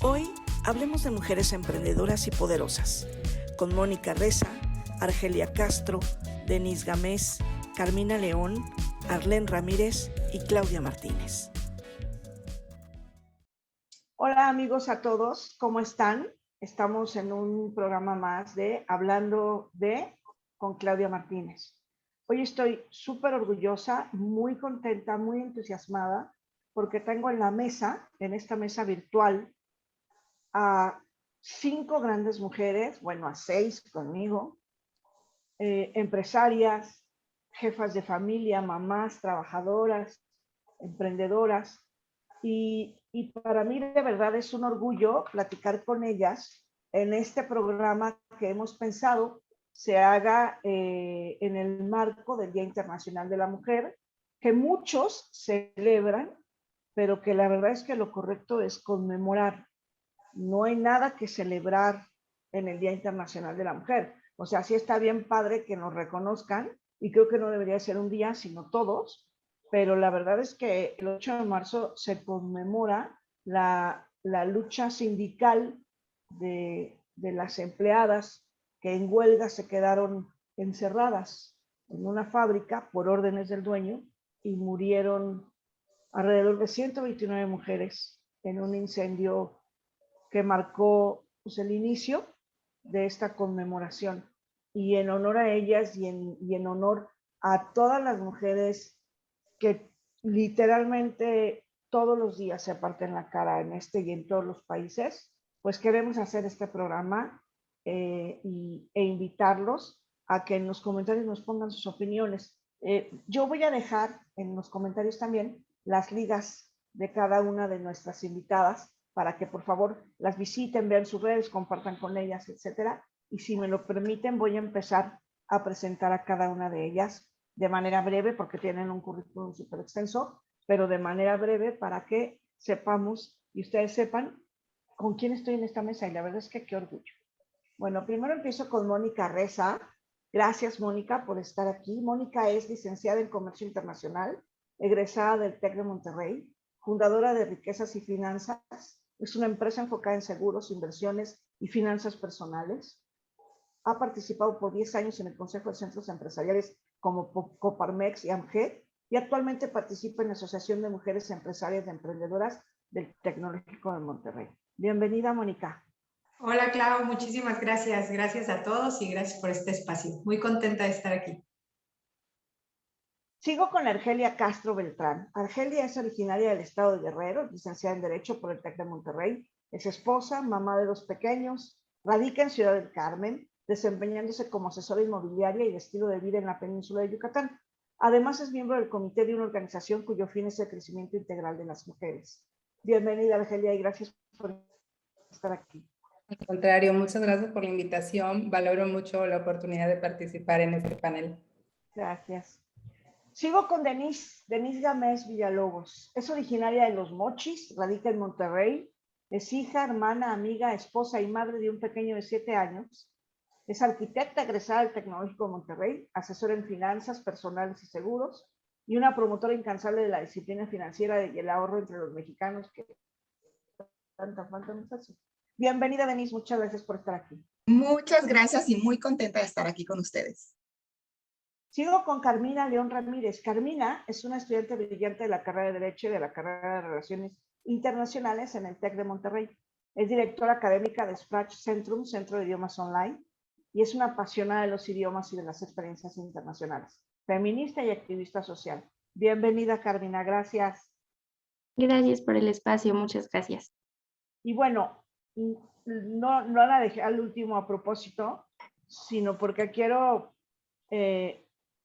Hoy hablemos de mujeres emprendedoras y poderosas, con Mónica Reza, Argelia Castro, Denise Gamés, Carmina León, Arlene Ramírez y Claudia Martínez. Hola amigos a todos, ¿cómo están? Estamos en un programa más de Hablando de con Claudia Martínez. Hoy estoy súper orgullosa, muy contenta, muy entusiasmada, porque tengo en la mesa, en esta mesa virtual, a 5 grandes mujeres, bueno, a 6 conmigo, empresarias, jefas de familia, mamás, trabajadoras, emprendedoras, y para mí de verdad es un orgullo platicar con ellas en este programa que hemos pensado se haga en el marco del Día Internacional de la Mujer, que muchos celebran, pero que la verdad es que lo correcto es conmemorar. No hay nada que celebrar en el Día Internacional de la Mujer. O sea, sí está bien padre que nos reconozcan, y creo que no debería ser un día, sino todos, pero la verdad es que el 8 de marzo se conmemora la lucha sindical de las empleadas que en huelga se quedaron encerradas en una fábrica por órdenes del dueño y murieron alrededor de 129 mujeres en un incendio que marcó pues, el inicio de esta conmemoración. Y en honor a ellas y en honor a todas las mujeres que literalmente todos los días se parten la cara en este y en todos los países, pues queremos hacer este programa e invitarlos a que en los comentarios nos pongan sus opiniones. Yo voy a dejar en los comentarios también las ligas de cada una de nuestras invitadas para que por favor las visiten, vean sus redes, compartan con ellas, etcétera. Y si me lo permiten, voy a empezar a presentar a cada una de ellas de manera breve, porque tienen un currículum súper extenso, pero de manera breve para que sepamos y ustedes sepan con quién estoy en esta mesa. Y la verdad es que qué orgullo. Bueno, primero empiezo con Mónica Reza. Gracias, Mónica, por estar aquí. Mónica es licenciada en Comercio Internacional, egresada del TEC de Monterrey, fundadora de Riquezas y Finanzas. Es una empresa enfocada en seguros, inversiones y finanzas personales. Ha participado por 10 años en el Consejo de Centros Empresariales como Coparmex y AMGE, y actualmente participa en la Asociación de Mujeres Empresarias y Emprendedoras del Tecnológico de Monterrey. Bienvenida, Mónica. Hola, Clau, muchísimas gracias. Gracias a todos y gracias por este espacio. Muy contenta de estar aquí. Sigo con Argelia Castro Beltrán. Argelia es originaria del estado de Guerrero, licenciada en Derecho por el TEC de Monterrey, es esposa, mamá de 2 pequeños, radica en Ciudad del Carmen, desempeñándose como asesora inmobiliaria y de estilo de vida en la península de Yucatán. Además es miembro del comité de una organización cuyo fin es el crecimiento integral de las mujeres. Bienvenida, Argelia, y gracias por estar aquí. Al contrario, muchas gracias por la invitación. Valoro mucho la oportunidad de participar en este panel. Gracias. Sigo con Denise Gamés Villalobos. Es originaria de Los Mochis, radica en Monterrey. Es hija, hermana, amiga, esposa y madre de un pequeño de 7 años. Es arquitecta egresada del Tecnológico de Monterrey, asesora en finanzas personales y seguros, y una promotora incansable de la disciplina financiera y el ahorro entre los mexicanos que tanta falta nos hace. Bienvenida, Denise, muchas gracias por estar aquí. Muchas gracias y muy contenta de estar aquí con ustedes. Sigo con Carmina León Ramírez. Carmina es una estudiante brillante de la carrera de Derecho y de la carrera de Relaciones Internacionales en el TEC de Monterrey. Es directora académica de Sprach Centrum, Centro de Idiomas Online, y es una apasionada de los idiomas y de las experiencias internacionales. Feminista y activista social. Bienvenida, Carmina, gracias. Gracias por el espacio, muchas gracias. Y bueno, no la dejé al último a propósito, sino porque quiero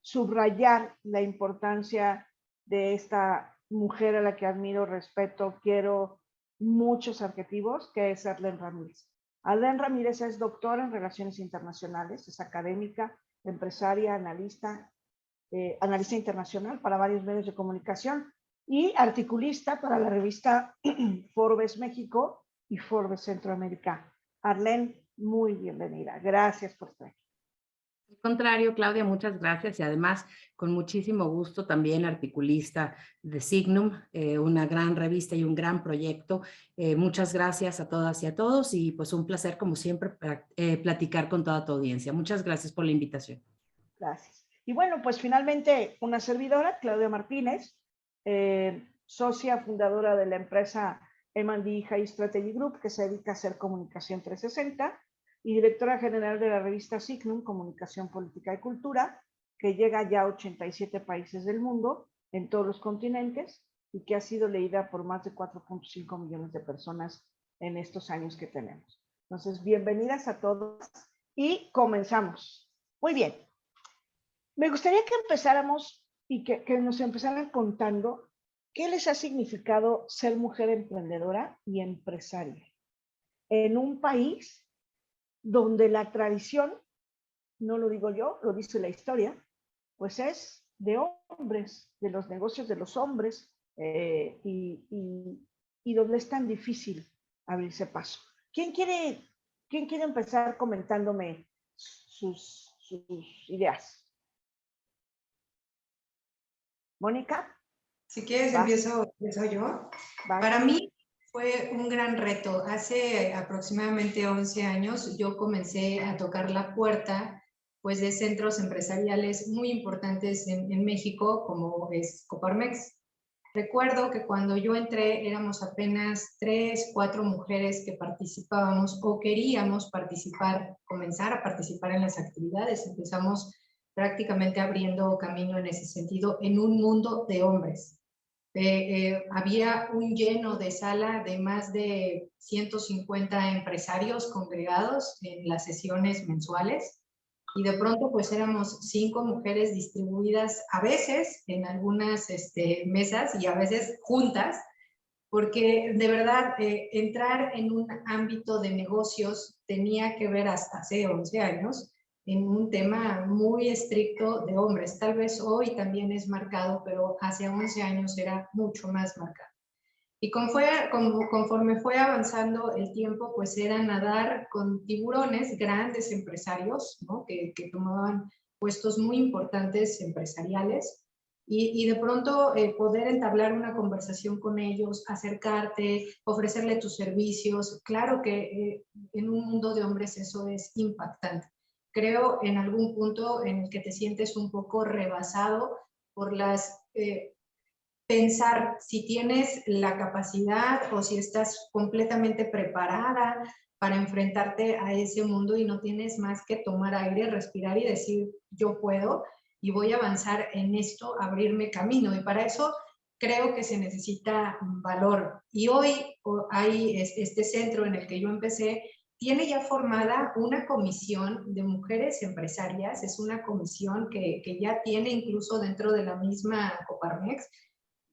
subrayar la importancia de esta mujer a la que admiro, respeto, quiero muchos adjetivos, que es Arlene Ramírez. Arlene Ramírez es doctora en Relaciones Internacionales, es académica, empresaria, analista internacional para varios medios de comunicación y articulista para la revista Forbes México y Forbes Centroamérica. Arlene, muy bienvenida. Gracias por estar aquí. Al contrario, Claudia, muchas gracias y además con muchísimo gusto también articulista de Signum, una gran revista y un gran proyecto. Muchas gracias a todas y a todos y pues un placer como siempre platicar con toda tu audiencia. Muchas gracias por la invitación. Gracias. Y bueno, pues finalmente una servidora, Claudia Martínez, socia fundadora de la empresa M&D High Strategy Group, que se dedica a hacer comunicación 360, y directora general de la revista Signum, Comunicación, Política y Cultura, que llega ya a 87 países del mundo, en todos los continentes, y que ha sido leída por más de 4.5 millones de personas en estos años que tenemos. Entonces, bienvenidas a todos y comenzamos. Muy bien. Me gustaría que empezáramos y que nos empezaran contando qué les ha significado ser mujer emprendedora y empresaria en un país donde la tradición, no lo digo yo, lo dice la historia, pues es de hombres, de los negocios de los hombres, y donde es tan difícil abrirse paso. ¿Quién quiere empezar comentándome sus ideas? ¿Mónica? Si quieres, empiezo yo. Para mí fue un gran reto. Hace aproximadamente 11 años yo comencé a tocar la puerta pues, de centros empresariales muy importantes en México, como es Coparmex. Recuerdo que cuando yo entré éramos apenas 3, 4 mujeres que participábamos o queríamos participar, comenzar a participar en las actividades. Empezamos prácticamente abriendo camino en ese sentido en un mundo de hombres. Había un lleno de sala de más de 150 empresarios congregados en las sesiones mensuales y de pronto pues éramos 5 mujeres distribuidas a veces en algunas mesas y a veces juntas, porque de verdad entrar en un ámbito de negocios tenía que ver hasta hace 11 años en un tema muy estricto de hombres. Tal vez hoy también es marcado, pero hace 11 años era mucho más marcado. Y conforme fue avanzando el tiempo, pues era nadar con tiburones, grandes empresarios, ¿no? que tomaban puestos muy importantes empresariales, y de pronto poder entablar una conversación con ellos, acercarte, ofrecerle tus servicios. Claro que en un mundo de hombres eso es impactante. Creo en algún punto en el que te sientes un poco rebasado por las... pensar si tienes la capacidad o si estás completamente preparada para enfrentarte a ese mundo y no tienes más que tomar aire, respirar y decir yo puedo y voy a avanzar en esto, abrirme camino. Y para eso creo que se necesita valor. Y hoy hay este centro en el que yo empecé, tiene ya formada una comisión de mujeres empresarias, es una comisión que ya tiene incluso dentro de la misma Coparmex,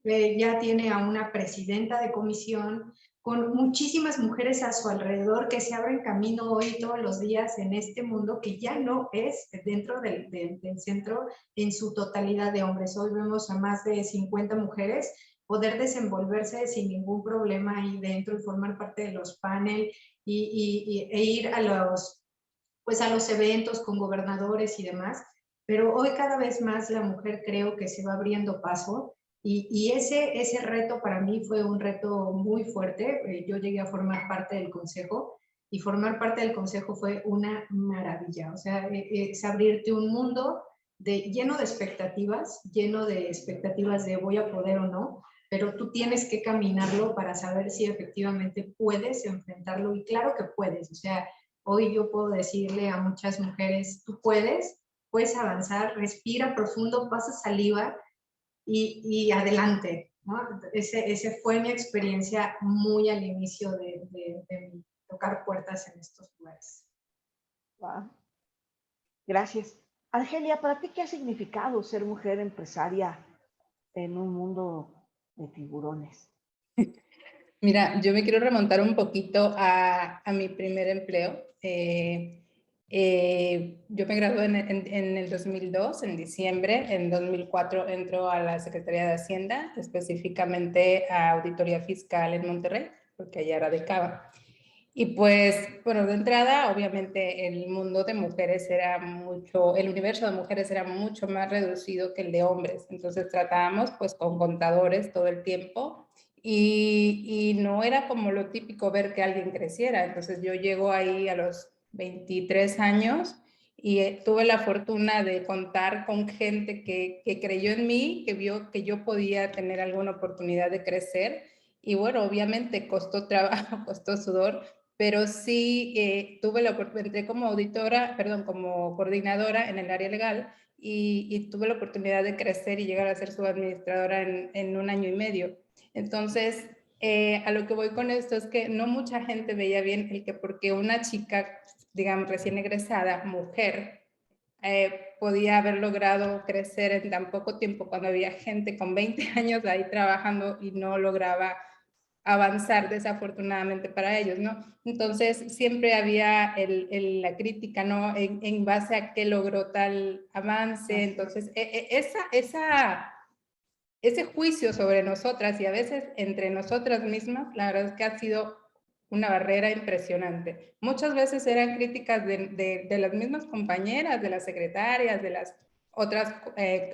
ya tiene a una presidenta de comisión con muchísimas mujeres a su alrededor que se abren camino hoy todos los días en este mundo que ya no es dentro del centro en su totalidad de hombres. Hoy vemos a más de 50 mujeres poder desenvolverse sin ningún problema ahí dentro y formar parte de los paneles e ir a los eventos con gobernadores y demás. Pero hoy cada vez más la mujer creo que se va abriendo paso. Y ese reto para mí fue un reto muy fuerte. Yo llegué a formar parte del consejo y formar parte del consejo fue una maravilla. O sea, es abrirte un mundo lleno de expectativas de voy a poder o no, pero tú tienes que caminarlo para saber si efectivamente puedes enfrentarlo. Y claro que puedes. O sea, hoy yo puedo decirle a muchas mujeres, tú puedes avanzar, respira profundo, pasa saliva, y adelante, ¿no? Ese fue mi experiencia muy al inicio de tocar puertas en estos lugares. Wow. Gracias. Argelia, ¿para ti qué ha significado ser mujer empresaria en un mundo de tiburones? Mira, yo me quiero remontar un poquito a mi primer empleo. Yo me gradué en el 2002, en diciembre. En 2004 entro a la Secretaría de Hacienda, específicamente a Auditoría Fiscal en Monterrey, porque allá radicaba. Y pues, bueno, de entrada, obviamente el mundo de mujeres era mucho, el universo de mujeres era mucho más reducido que el de hombres. Entonces tratábamos pues con contadores todo el tiempo y no era como lo típico ver que alguien creciera. Entonces yo llego ahí a los 23 años y tuve la fortuna de contar con gente que creyó en mí, que vio que yo podía tener alguna oportunidad de crecer. Y bueno, obviamente costó trabajo, costó sudor, pero sí tuve la oportunidad, entré como auditora, perdón, como coordinadora en el área legal y tuve la oportunidad de crecer y llegar a ser subadministradora en 1 año y medio. Entonces, a lo que voy con esto es que no mucha gente veía bien el que porque una chica, digamos, recién egresada, mujer, podía haber logrado crecer en tan poco tiempo cuando había gente con 20 años ahí trabajando y no lograba avanzar desafortunadamente para ellos, ¿no? Entonces siempre había la crítica, ¿no? En base a qué logró tal avance. Entonces ese juicio sobre nosotras y a veces entre nosotras mismas, la verdad es que ha sido una barrera impresionante. Muchas veces eran críticas de las mismas compañeras, de las secretarias, de las otras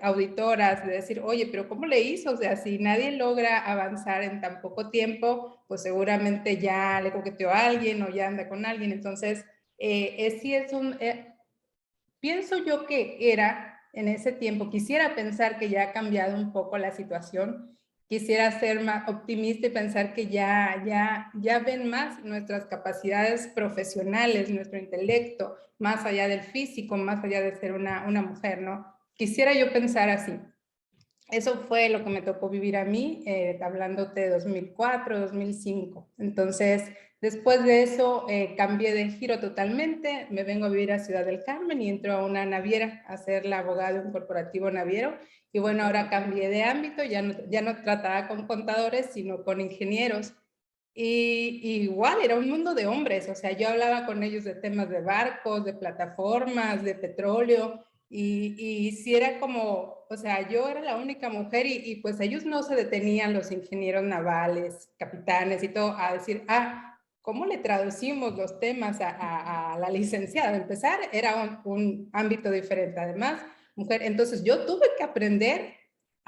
auditoras, de decir, oye, pero ¿cómo le hizo? O sea, si nadie logra avanzar en tan poco tiempo, pues seguramente ya le coqueteó a alguien o ya anda con alguien. Entonces, sí es pienso yo que era en ese tiempo, quisiera pensar que ya ha cambiado un poco la situación, quisiera ser más optimista y pensar que ya ven más nuestras capacidades profesionales, nuestro intelecto, más allá del físico, más allá de ser una mujer, ¿no? Quisiera yo pensar así. Eso fue lo que me tocó vivir a mí, hablándote de 2004, 2005. Entonces, después de eso, cambié de giro totalmente, me vengo a vivir a Ciudad del Carmen y entro a una naviera a ser la abogada de un corporativo naviero. Y bueno, ahora cambié de ámbito, ya no trataba con contadores, sino con ingenieros. Y igual era un mundo de hombres, o sea, yo hablaba con ellos de temas de barcos, de plataformas, de petróleo, y sí era como, o sea, yo era la única mujer y pues ellos no se detenían, los ingenieros navales, capitanes y todo, a decir, ¿cómo le traducimos los temas a la licenciada? Empezar era un ámbito diferente, además, mujer, entonces yo tuve que aprender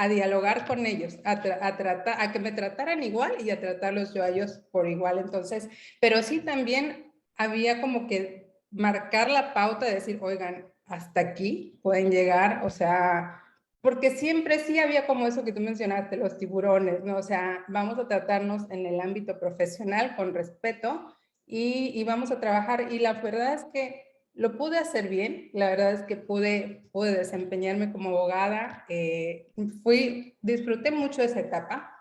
a dialogar con ellos, a que me trataran igual y a tratarlos yo a ellos por igual. Entonces, pero sí también había como que marcar la pauta de decir, oigan, hasta aquí pueden llegar, o sea, porque siempre sí había como eso que tú mencionaste, los tiburones, ¿no? O sea, vamos a tratarnos en el ámbito profesional con respeto y vamos a trabajar. Y la verdad es que lo pude hacer bien, la verdad es que pude desempeñarme como abogada, disfruté mucho esa etapa.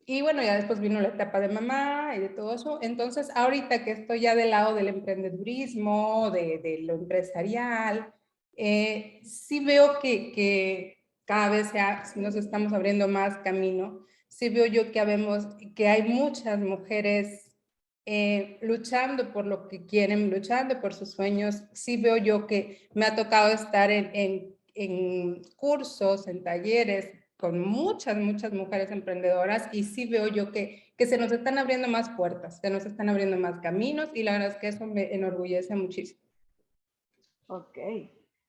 Y bueno, ya después vino la etapa de mamá y de todo eso. Entonces, ahorita que estoy ya del lado del emprendedurismo, de lo empresarial, sí veo que cada vez nos estamos abriendo más camino. Sí veo yo que hay muchas mujeres luchando por lo que quieren, luchando por sus sueños. Sí veo yo que me ha tocado estar en cursos, en talleres, con muchas mujeres emprendedoras y sí veo yo que se nos están abriendo más puertas, se nos están abriendo más caminos y la verdad es que eso me enorgullece muchísimo. Ok.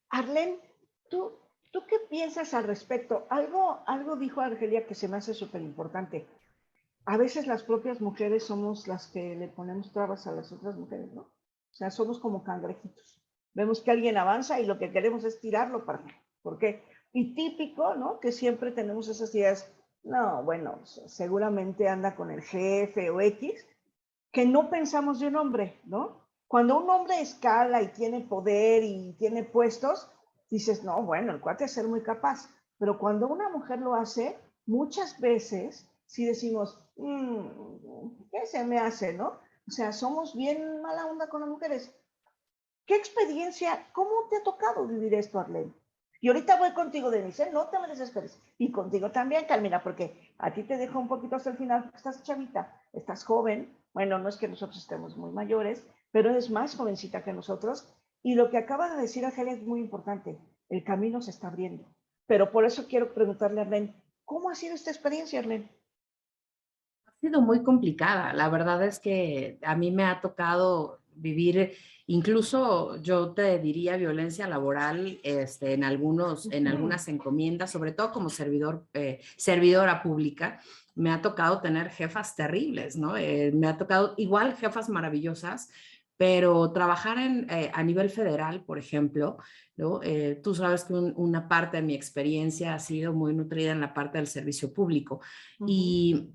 Arlene, ¿tú qué piensas al respecto? Algo dijo Argelia que se me hace súper importante. A veces las propias mujeres somos las que le ponemos trabas a las otras mujeres, ¿no? O sea, somos como cangrejitos. Vemos que alguien avanza y lo que queremos es tirarlo para acá. ¿Por qué? Y típico, ¿no? Que siempre tenemos esas ideas, no, bueno, seguramente anda con el jefe o X, que no pensamos de un hombre, ¿no? Cuando un hombre escala y tiene poder y tiene puestos, dices, no, bueno, el cuate es ser muy capaz. Pero cuando una mujer lo hace, muchas veces sí decimos, ¿qué se me hace, no? O sea, somos bien mala onda con las mujeres. ¿Qué experiencia, cómo te ha tocado vivir esto, Arlene? Y ahorita voy contigo, Denise, no te me desesperes. Y contigo también, Carmina, porque a ti te dejo un poquito hasta el final, porque estás chavita, estás joven. Bueno, no es que nosotros estemos muy mayores, pero eres más jovencita que nosotros. Y lo que acaba de decir Argelia es muy importante. El camino se está abriendo. Pero por eso quiero preguntarle a Arlene, ¿cómo ha sido esta experiencia, Arlene? sido muy complicada. La verdad es que a mí me ha tocado vivir, incluso yo te diría violencia laboral en algunas encomiendas, sobre todo como servidora pública. Me ha tocado tener jefas terribles, ¿no? Me ha tocado igual jefas maravillosas, pero trabajar a nivel federal, por ejemplo, ¿no? Tú sabes que una parte de mi experiencia ha sido muy nutrida en la parte del servicio público. Y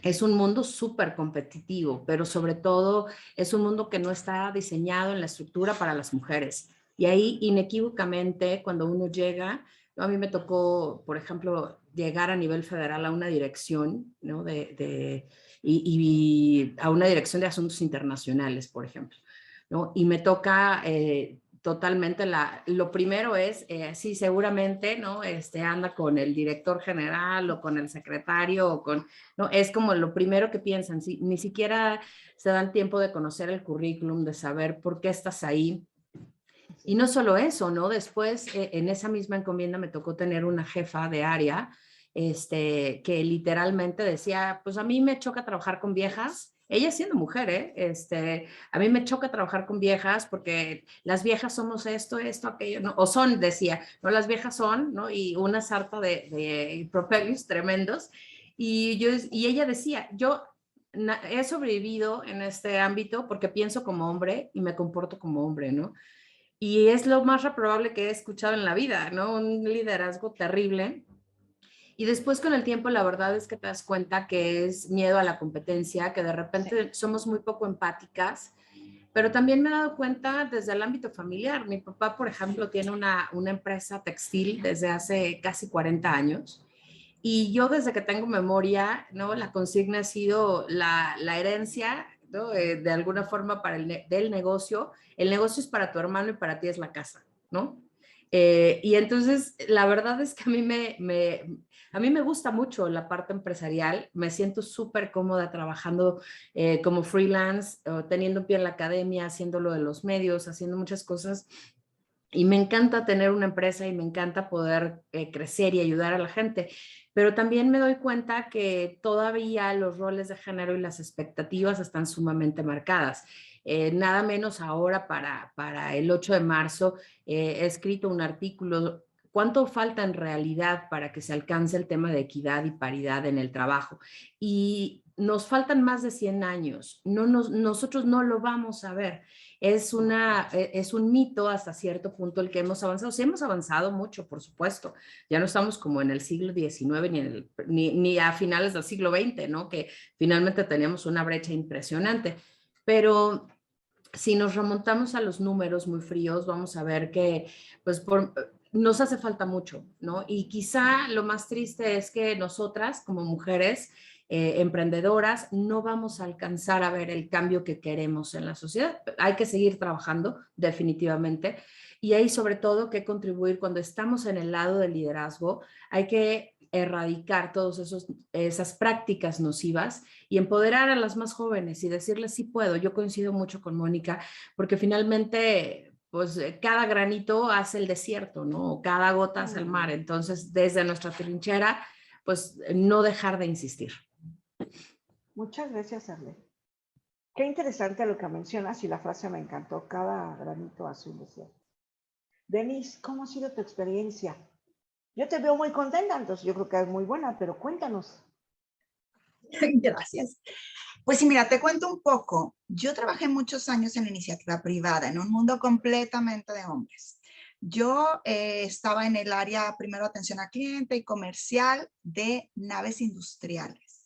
es un mundo súper competitivo, pero sobre todo es un mundo que no está diseñado en la estructura para las mujeres. Y ahí inequívocamente cuando uno llega, ¿no? A mí me tocó, por ejemplo, llegar a nivel federal a una dirección, ¿no? Y a una dirección de asuntos internacionales, por ejemplo, ¿no? Y me toca totalmente lo primero es, sí, seguramente, ¿no? Anda con el director general o con el secretario o con, ¿no? Es como lo primero que piensan, sí, ni siquiera se dan tiempo de conocer el currículum, de saber por qué estás ahí. Y no solo eso, ¿no? Después, en esa misma encomienda me tocó tener una jefa de área, que literalmente decía, pues a mí me choca trabajar con viejas, ella siendo mujer, a mí me choca trabajar con viejas porque las viejas somos esto, aquello, ¿no? O son, decía, no, las viejas son, ¿no? Y una sarta de improperios tremendos. Y ella decía, yo he sobrevivido en este ámbito porque pienso como hombre y me comporto como hombre, ¿no? Y es lo más reprobable que he escuchado en la vida, ¿no? Un liderazgo terrible. Y después con el tiempo la verdad es que te das cuenta que es miedo a la competencia, que de repente somos muy poco empáticas, pero también me he dado cuenta desde el ámbito familiar. Mi papá, por ejemplo, tiene una empresa textil desde hace casi 40 años. Y yo desde que tengo memoria, ¿no? La consigna ha sido la herencia, ¿no? De alguna forma para del negocio. El negocio es para tu hermano y para ti es la casa, ¿no? Y entonces la verdad es que a mí me gusta mucho la parte empresarial. Me siento súper cómoda trabajando como freelance, teniendo un pie en la academia, haciendo lo de los medios, haciendo muchas cosas. Y me encanta tener una empresa y me encanta poder crecer y ayudar a la gente. Pero también me doy cuenta que todavía los roles de género y las expectativas están sumamente marcadas. Nada menos ahora para el 8 de marzo he escrito un artículo. ¿Cuánto falta en realidad para que se alcance el tema de equidad y paridad en el trabajo? Y nos faltan más de 100 años. Nosotros no lo vamos a ver. Es un mito hasta cierto punto el que hemos avanzado. Sí hemos avanzado mucho, por supuesto. Ya no estamos como en el siglo XIX ni a finales del siglo XX, ¿no? Que finalmente teníamos una brecha impresionante. Pero si nos remontamos a los números muy fríos, vamos a ver que pues nos hace falta mucho, ¿no? Y quizá lo más triste es que nosotras como mujeres emprendedoras no vamos a alcanzar a ver el cambio que queremos en la sociedad. Hay que seguir trabajando definitivamente y hay sobre todo que contribuir cuando estamos en el lado del liderazgo. Hay que erradicar todas esas prácticas nocivas y empoderar a las más jóvenes y decirles sí puedo. Yo coincido mucho con Mónica porque finalmente pues cada granito hace el desierto, ¿no? Cada gota hace el mar. Entonces desde nuestra trinchera pues no dejar de insistir. Muchas gracias, Arlene. Qué interesante lo que mencionas y la frase me encantó, cada granito hace un desierto. Denise, ¿cómo ha sido tu experiencia? Yo te veo muy contenta, entonces yo creo que es muy buena, pero cuéntanos. Gracias. Pues sí, mira, te cuento un poco. Yo trabajé muchos años en la iniciativa privada, en un mundo completamente de hombres. Yo estaba en el área, primero, atención al cliente y comercial de naves industriales.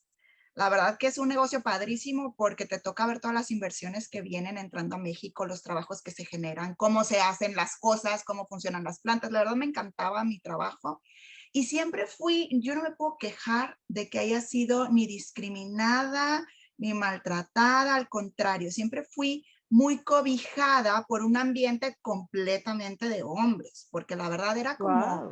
La verdad que es un negocio padrísimo porque te toca ver todas las inversiones que vienen entrando a México, los trabajos que se generan, cómo se hacen las cosas, cómo funcionan las plantas. La verdad me encantaba mi trabajo. Y siempre yo no me puedo quejar de que haya sido ni discriminada, ni maltratada, al contrario, siempre fui muy cobijada por un ambiente completamente de hombres, porque la verdad era como... Wow.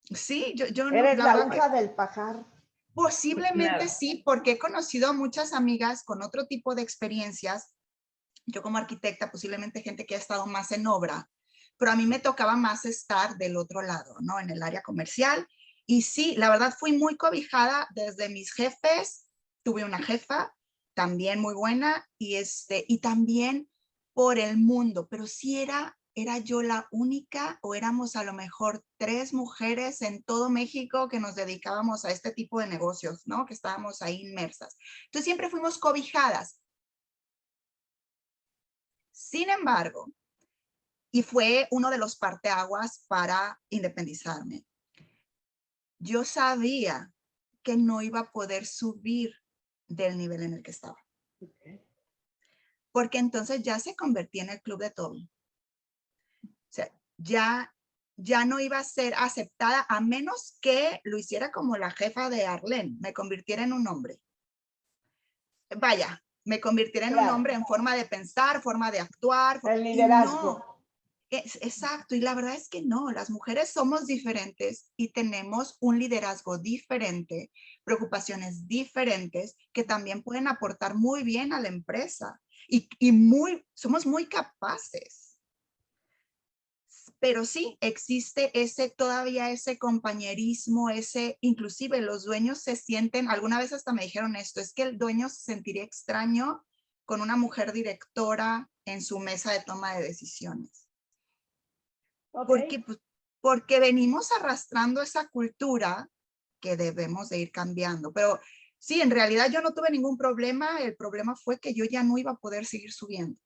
Sí, yo no... Eres la aguja del pajar. Posiblemente sí, porque he conocido a muchas amigas con otro tipo de experiencias. Yo como arquitecta, posiblemente gente que ha estado más en obra, pero a mí me tocaba más estar del otro lado, ¿no? En el área comercial. Y sí, la verdad fui muy cobijada desde mis jefes tuve una jefa también muy buena y también por el mundo, pero sí era yo la única o éramos a lo mejor 3 mujeres en todo México que nos dedicábamos a este tipo de negocios, ¿no? Que estábamos ahí inmersas. Entonces siempre fuimos cobijadas. Sin embargo, y fue uno de los parteaguas para independizarme, yo sabía que no iba a poder subir del nivel en el que estaba. Porque entonces ya se convertía en el club de Toby. O sea, ya no iba a ser aceptada a menos que lo hiciera como la jefa de Arlene, me convirtiera en un hombre. Vaya, me convirtiera en un hombre en forma de pensar, forma de actuar. El liderazgo. No, exacto, y la verdad es que no, las mujeres somos diferentes y tenemos un liderazgo diferente, preocupaciones diferentes que también pueden aportar muy bien a la empresa y somos muy capaces. Pero sí, existe todavía ese compañerismo, inclusive los dueños se sienten, alguna vez hasta me dijeron esto, es que el dueño se sentiría extraño con una mujer directora en su mesa de toma de decisiones. Okay. Porque venimos arrastrando esa cultura que debemos de ir cambiando. Pero sí, en realidad yo no tuve ningún problema, el problema fue que yo ya no iba a poder seguir subiendo.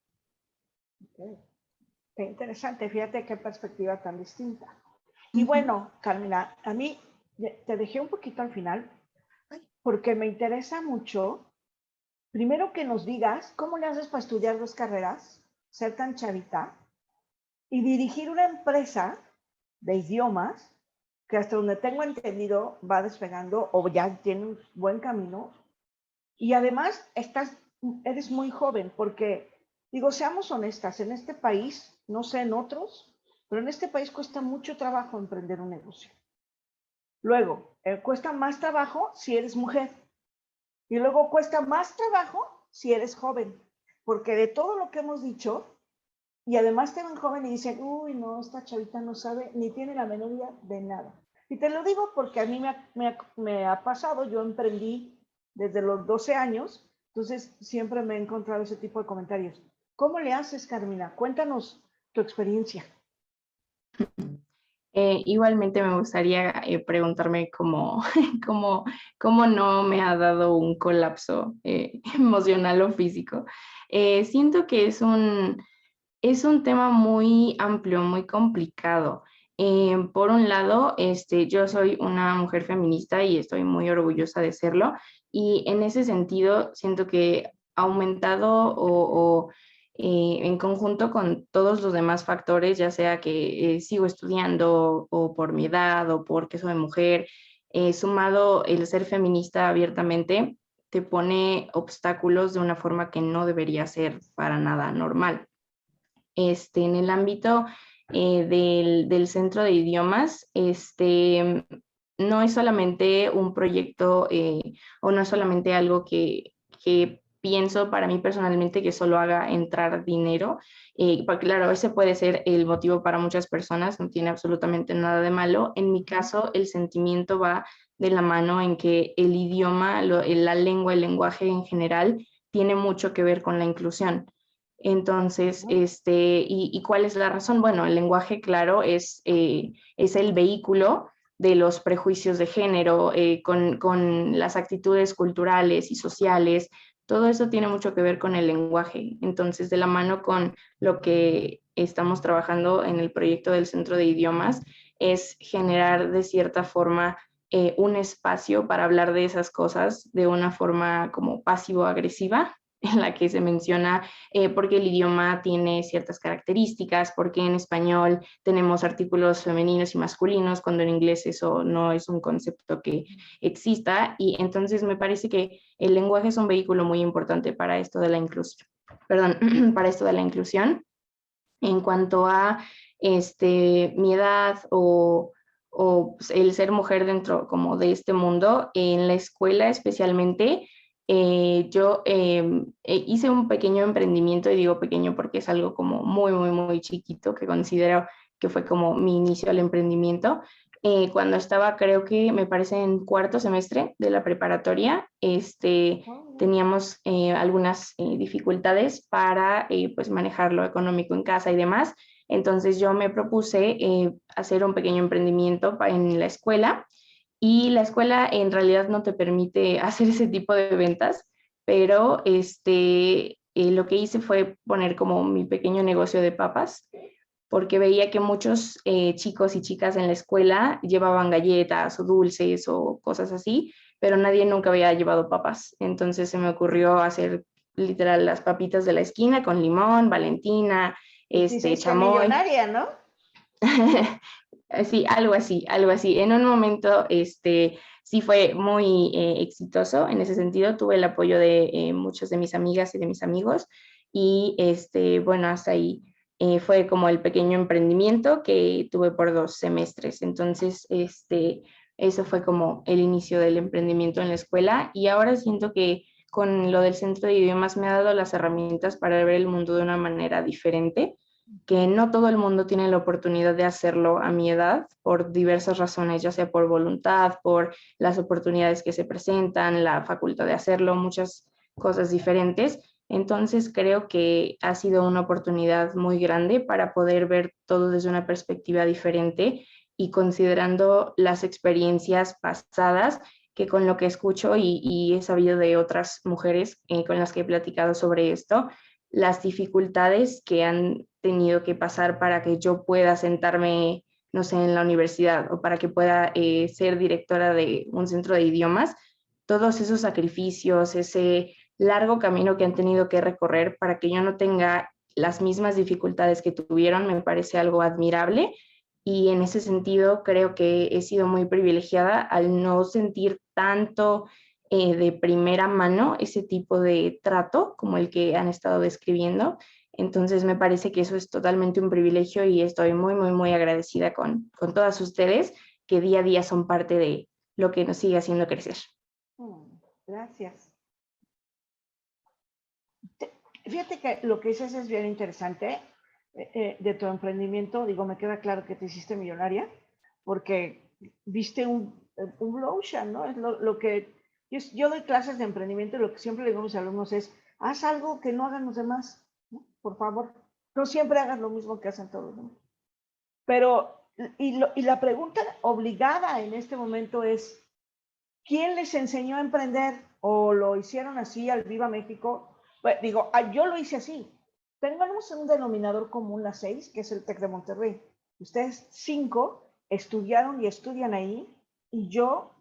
Okay. Qué interesante, fíjate qué perspectiva tan distinta. Y bueno, Carmina, a mí te dejé un poquito al final porque me interesa mucho, primero que nos digas cómo le haces para estudiar 2 carreras, ser tan chavita y dirigir una empresa de idiomas que hasta donde tengo entendido va despegando o ya tiene un buen camino. Y además eres muy joven porque, digo, seamos honestas, en este país, no sé en otros, pero en este país cuesta mucho trabajo emprender un negocio. Luego, cuesta más trabajo si eres mujer. Y luego cuesta más trabajo si eres joven. Porque de todo lo que hemos dicho, y además te ven joven y dicen, uy, no, esta chavita no sabe ni tiene la menor idea de nada. Y te lo digo porque a mí me ha pasado, yo emprendí desde los 12 años, entonces siempre me he encontrado ese tipo de comentarios. ¿Cómo le haces, Carmina? Cuéntanos tu experiencia. Igualmente me gustaría preguntarme cómo no me ha dado un colapso emocional o físico. Siento que es un tema muy amplio, muy complicado. Por un lado, yo soy una mujer feminista y estoy muy orgullosa de serlo. Y en ese sentido, siento que ha aumentado en conjunto con todos los demás factores, ya sea que sigo estudiando o por mi edad o porque soy mujer, sumado el ser feminista abiertamente, te pone obstáculos de una forma que no debería ser para nada normal. En el ámbito del centro de idiomas, no es solamente un proyecto o no es solamente algo que pienso para mí personalmente que solo haga entrar dinero, porque claro, ese puede ser el motivo para muchas personas, no tiene absolutamente nada de malo. En mi caso, el sentimiento va de la mano en que el idioma, la lengua, el lenguaje en general, tiene mucho que ver con la inclusión. Entonces, ¿y cuál es la razón? Bueno, el lenguaje, claro, es el vehículo de los prejuicios de género, con las actitudes culturales y sociales. Todo eso tiene mucho que ver con el lenguaje. Entonces, de la mano con lo que estamos trabajando en el proyecto del Centro de Idiomas, es generar de cierta forma un espacio para hablar de esas cosas de una forma como pasivo-agresiva, en la que se menciona porque el idioma tiene ciertas características, porque en español tenemos artículos femeninos y masculinos, cuando en inglés eso no es un concepto que exista. Y entonces me parece que el lenguaje es un vehículo muy importante para esto de la inclusión. Perdón, para esto de la inclusión. En cuanto a mi edad o el ser mujer dentro como de este mundo, en la escuela especialmente, yo hice un pequeño emprendimiento, y digo pequeño porque es algo como muy, muy, muy chiquito, que considero que fue como mi inicio al emprendimiento, cuando estaba, creo que me parece en cuarto semestre de la preparatoria, teníamos algunas dificultades para pues manejar lo económico en casa y demás. Entonces yo me propuse hacer un pequeño emprendimiento en la escuela, y la escuela en realidad no te permite hacer ese tipo de ventas, pero lo que hice fue poner como mi pequeño negocio de papas, porque veía que muchos chicos y chicas en la escuela llevaban galletas o dulces o cosas así, pero nadie nunca había llevado papas. Entonces se me ocurrió hacer literal las papitas de la esquina con limón, Valentina, chamoy. Millonaria, ¿no? Sí, algo así, algo así. En un momento, sí fue muy exitoso. En ese sentido, tuve el apoyo de muchas de mis amigas y de mis amigos, y bueno, hasta ahí fue como el pequeño emprendimiento que tuve por 2 semestres. Entonces, eso fue como el inicio del emprendimiento en la escuela, y ahora siento que con lo del centro de idiomas me ha dado las herramientas para ver el mundo de una manera diferente, que no todo el mundo tiene la oportunidad de hacerlo a mi edad por diversas razones, ya sea por voluntad, por las oportunidades que se presentan, la facultad de hacerlo, muchas cosas diferentes. Entonces creo que ha sido una oportunidad muy grande para poder ver todo desde una perspectiva diferente, y considerando las experiencias pasadas, que con lo que escucho y he sabido de otras mujeres con las que he platicado sobre esto, las dificultades que han tenido que pasar para que yo pueda sentarme, no sé, en la universidad, o para que pueda ser directora de un centro de idiomas, todos esos sacrificios, ese largo camino que han tenido que recorrer para que yo no tenga las mismas dificultades que tuvieron, me parece algo admirable. Y en ese sentido creo que he sido muy privilegiada al no sentir tanto de primera mano ese tipo de trato como el que han estado describiendo. Entonces me parece que eso es totalmente un privilegio, y estoy muy, muy, muy agradecida con todas ustedes, que día a día son parte de lo que nos sigue haciendo crecer. Gracias. Fíjate que lo que dices es bien interesante de tu emprendimiento. Digo, me queda claro que te hiciste millonaria porque viste un blue ocean, ¿no? Es lo que yo doy clases de emprendimiento, y lo que siempre le digo a mis alumnos es: haz algo que no hagan los demás, ¿no? Por favor, no siempre hagas lo mismo que hacen todos los demás. Pero, y la pregunta obligada en este momento es: ¿quién les enseñó a emprender? ¿O lo hicieron así al Viva México? Pues, digo, yo lo hice así. Tenemos un denominador común, las 6, que es el TEC de Monterrey. Ustedes 5 estudiaron y estudian ahí, y yo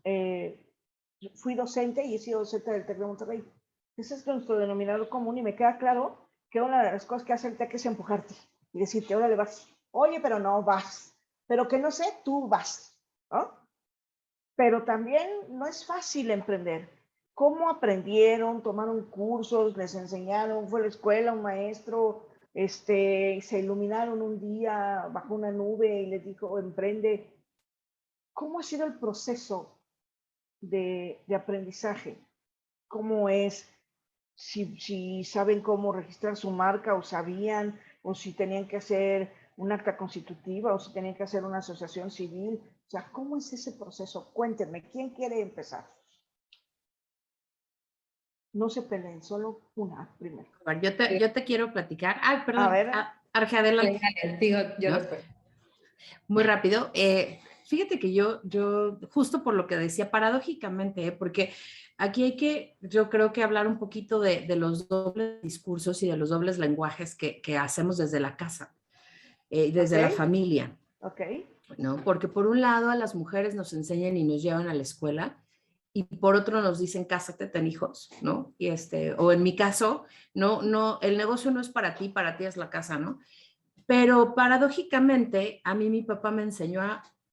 fui docente y he sido docente del TEC de Monterrey. Ese es nuestro denominador común, y me queda claro que una de las cosas que hace el TEC es empujarte y decirte: órale, vas. Oye, pero no vas. Pero que no sé, tú vas, ¿no? Pero también no es fácil emprender. ¿Cómo aprendieron? ¿Tomaron cursos? ¿Les enseñaron? ¿Fue a la escuela un maestro? ¿Se iluminaron un día bajo una nube y les dijo: emprende? ¿Cómo ha sido el proceso de aprendizaje? ¿Cómo es? Si saben cómo registrar su marca, o sabían, o si tenían que hacer un acta constitutiva, o si tenían que hacer una asociación civil. O sea, ¿cómo es ese proceso? Cuéntenme, ¿quién quiere empezar? No se peleen, solo una primero. Yo te quiero platicar. Ay, perdón. A ver. Arge, adelante. Digo, yo ¿no? después. Muy rápido. Fíjate que yo, justo por lo que decía, paradójicamente, porque aquí yo creo que hablar un poquito de los dobles discursos y de los dobles lenguajes que hacemos desde la casa, desde la familia. Ok. ¿No? Porque por un lado a las mujeres nos enseñan y nos llevan a la escuela, y por otro nos dicen: cásate, ten hijos, ¿no? Y o en mi caso, no, el negocio no es para ti es la casa, ¿no? Pero paradójicamente, a mí mi papá me enseñó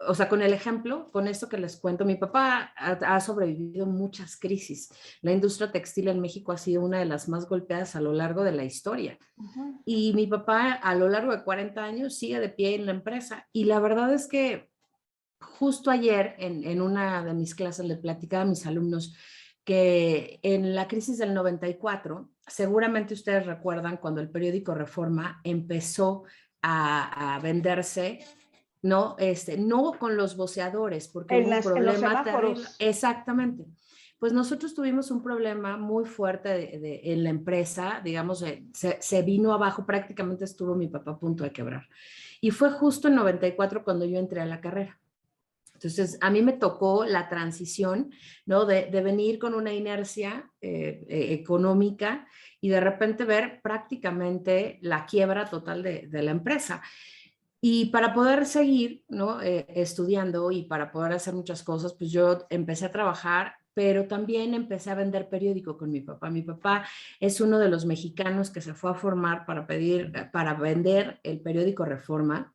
o sea, con el ejemplo, con esto que les cuento, mi papá ha sobrevivido muchas crisis. La industria textil en México ha sido una de las más golpeadas a lo largo de la historia. Uh-huh. Y mi papá, a lo largo de 40 años, sigue de pie en la empresa. Y la verdad es que justo ayer, en una de mis clases, le platicaba a mis alumnos que en la crisis del 94, seguramente ustedes recuerdan cuando el periódico Reforma empezó a venderse ¿no? No con los voceadores, porque En hubo un los problema terrible. semáforos. Exactamente. Pues nosotros tuvimos un problema muy fuerte en la empresa, digamos, se vino abajo, prácticamente estuvo mi papá a punto de quebrar. Y fue justo en 94 cuando yo entré a la carrera. Entonces, a mí me tocó la transición, ¿no? De venir con una inercia económica y de repente ver prácticamente la quiebra total de la empresa. Y para poder seguir, ¿no? Estudiando y para poder hacer muchas cosas, pues yo empecé a trabajar, pero también empecé a vender periódico con mi papá. Mi papá es uno de los mexicanos que se fue a formar para vender el periódico Reforma.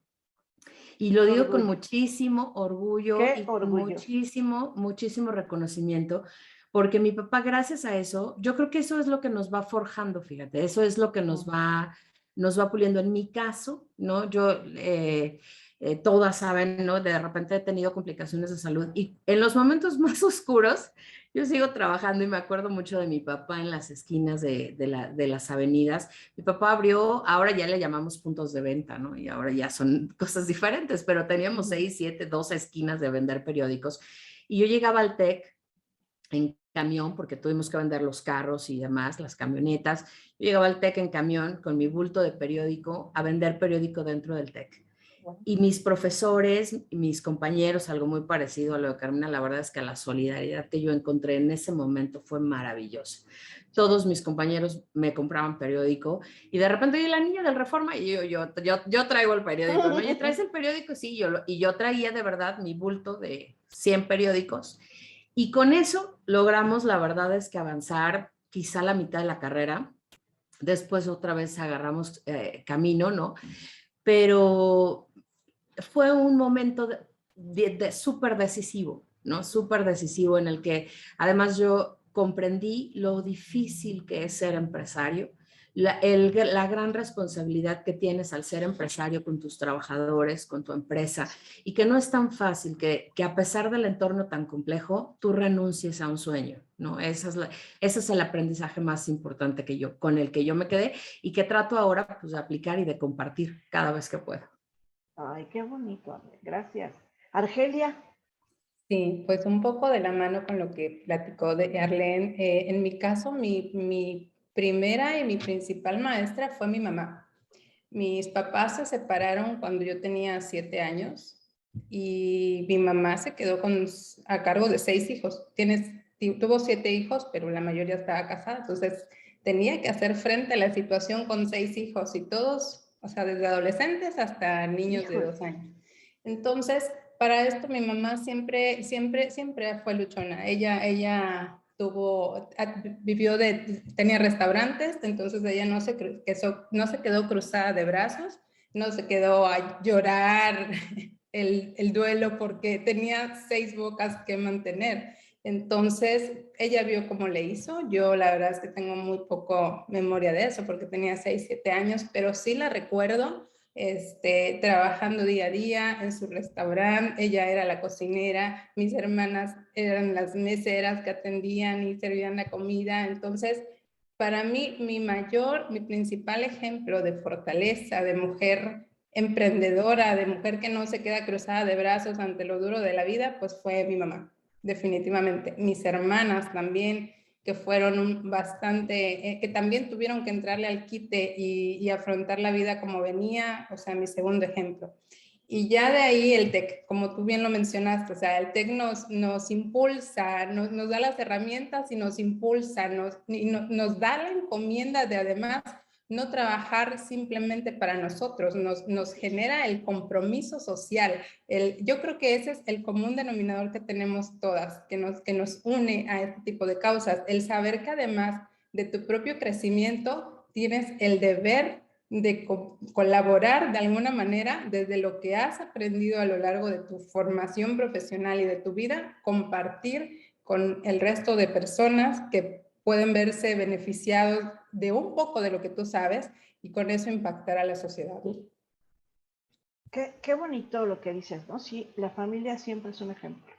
Y lo digo con muchísimo orgullo y con muchísimo reconocimiento, porque mi papá, gracias a eso, yo creo que eso es lo que nos va forjando, fíjate, eso es lo que nos va puliendo. En mi caso, ¿no? Yo, todas saben, ¿no? De repente he tenido complicaciones de salud y en los momentos más oscuros, yo sigo trabajando y me acuerdo mucho de mi papá en las esquinas de las avenidas. Mi papá abrió, ahora ya le llamamos puntos de venta, ¿no? Y ahora ya son cosas diferentes, pero teníamos 6, 7, 12 esquinas de vender periódicos. Y yo llegaba al TEC en camión, porque tuvimos que vender los carros y demás, las camionetas. Yo llegaba al TEC en camión con mi bulto de periódico a vender periódico dentro del TEC. Y mis profesores, mis compañeros, algo muy parecido a lo de Carmina, la verdad es que la solidaridad que yo encontré en ese momento fue maravillosa. Todos mis compañeros me compraban periódico y de repente yo la niña del Reforma y yo traigo el periódico, ¿no? ¿Y traes el periódico? Sí, yo traía de verdad mi bulto de 100 periódicos y con eso logramos, la verdad es que avanzar quizá la mitad de la carrera. Después otra vez agarramos camino, ¿no? Pero fue un momento súper decisivo, ¿no? Súper decisivo en el que además yo comprendí lo difícil que es ser empresario, la gran responsabilidad que tienes al ser empresario con tus trabajadores, con tu empresa, y que no es tan fácil que a pesar del entorno tan complejo, tú renuncies a un sueño, ¿no? Ese es el aprendizaje más importante con el que yo me quedé y que trato ahora pues, de aplicar y de compartir cada vez que puedo. Ay, qué bonito, gracias. Argelia. Sí, pues un poco de la mano con lo que platicó de Arlene. En mi caso, mi primera y mi principal maestra fue mi mamá. Mis papás se separaron cuando yo tenía 7 años y mi mamá se quedó a cargo de 6 hijos. Tuvo 7 hijos, pero la mayoría estaba casada, entonces tenía que hacer frente a la situación con 6 hijos y todos, o sea, desde adolescentes hasta niños de 2 años. Entonces, para esto mi mamá siempre fue luchona. Ella tenía restaurantes, entonces ella no se quedó cruzada de brazos, no se quedó a llorar el duelo porque tenía 6 bocas que mantener. Entonces, ella vio cómo le hizo. Yo la verdad es que tengo muy poco memoria de eso porque tenía 6, 7 años, pero sí la recuerdo trabajando día a día en su restaurante. Ella era la cocinera, mis hermanas eran las meseras que atendían y servían la comida. Entonces, para mí, mi principal ejemplo de fortaleza, de mujer emprendedora, de mujer que no se queda cruzada de brazos ante lo duro de la vida, pues fue mi mamá, definitivamente. Mis hermanas también, que fueron bastante, que también tuvieron que entrarle al quite y afrontar la vida como venía, o sea, mi segundo ejemplo. Y ya de ahí el TEC, como tú bien lo mencionaste, o sea, el TEC nos impulsa, nos da las herramientas y nos impulsa, nos da la encomienda de además no trabajar simplemente para nosotros, nos genera el compromiso social. Yo creo que ese es el común denominador que tenemos todas, que nos une a este tipo de causas, el saber que además de tu propio crecimiento tienes el deber de colaborar de alguna manera desde lo que has aprendido a lo largo de tu formación profesional y de tu vida, compartir con el resto de personas que pueden verse beneficiados de un poco de lo que tú sabes y con eso impactar a la sociedad. Qué bonito lo que dices, ¿no? Sí, la familia siempre es un ejemplo.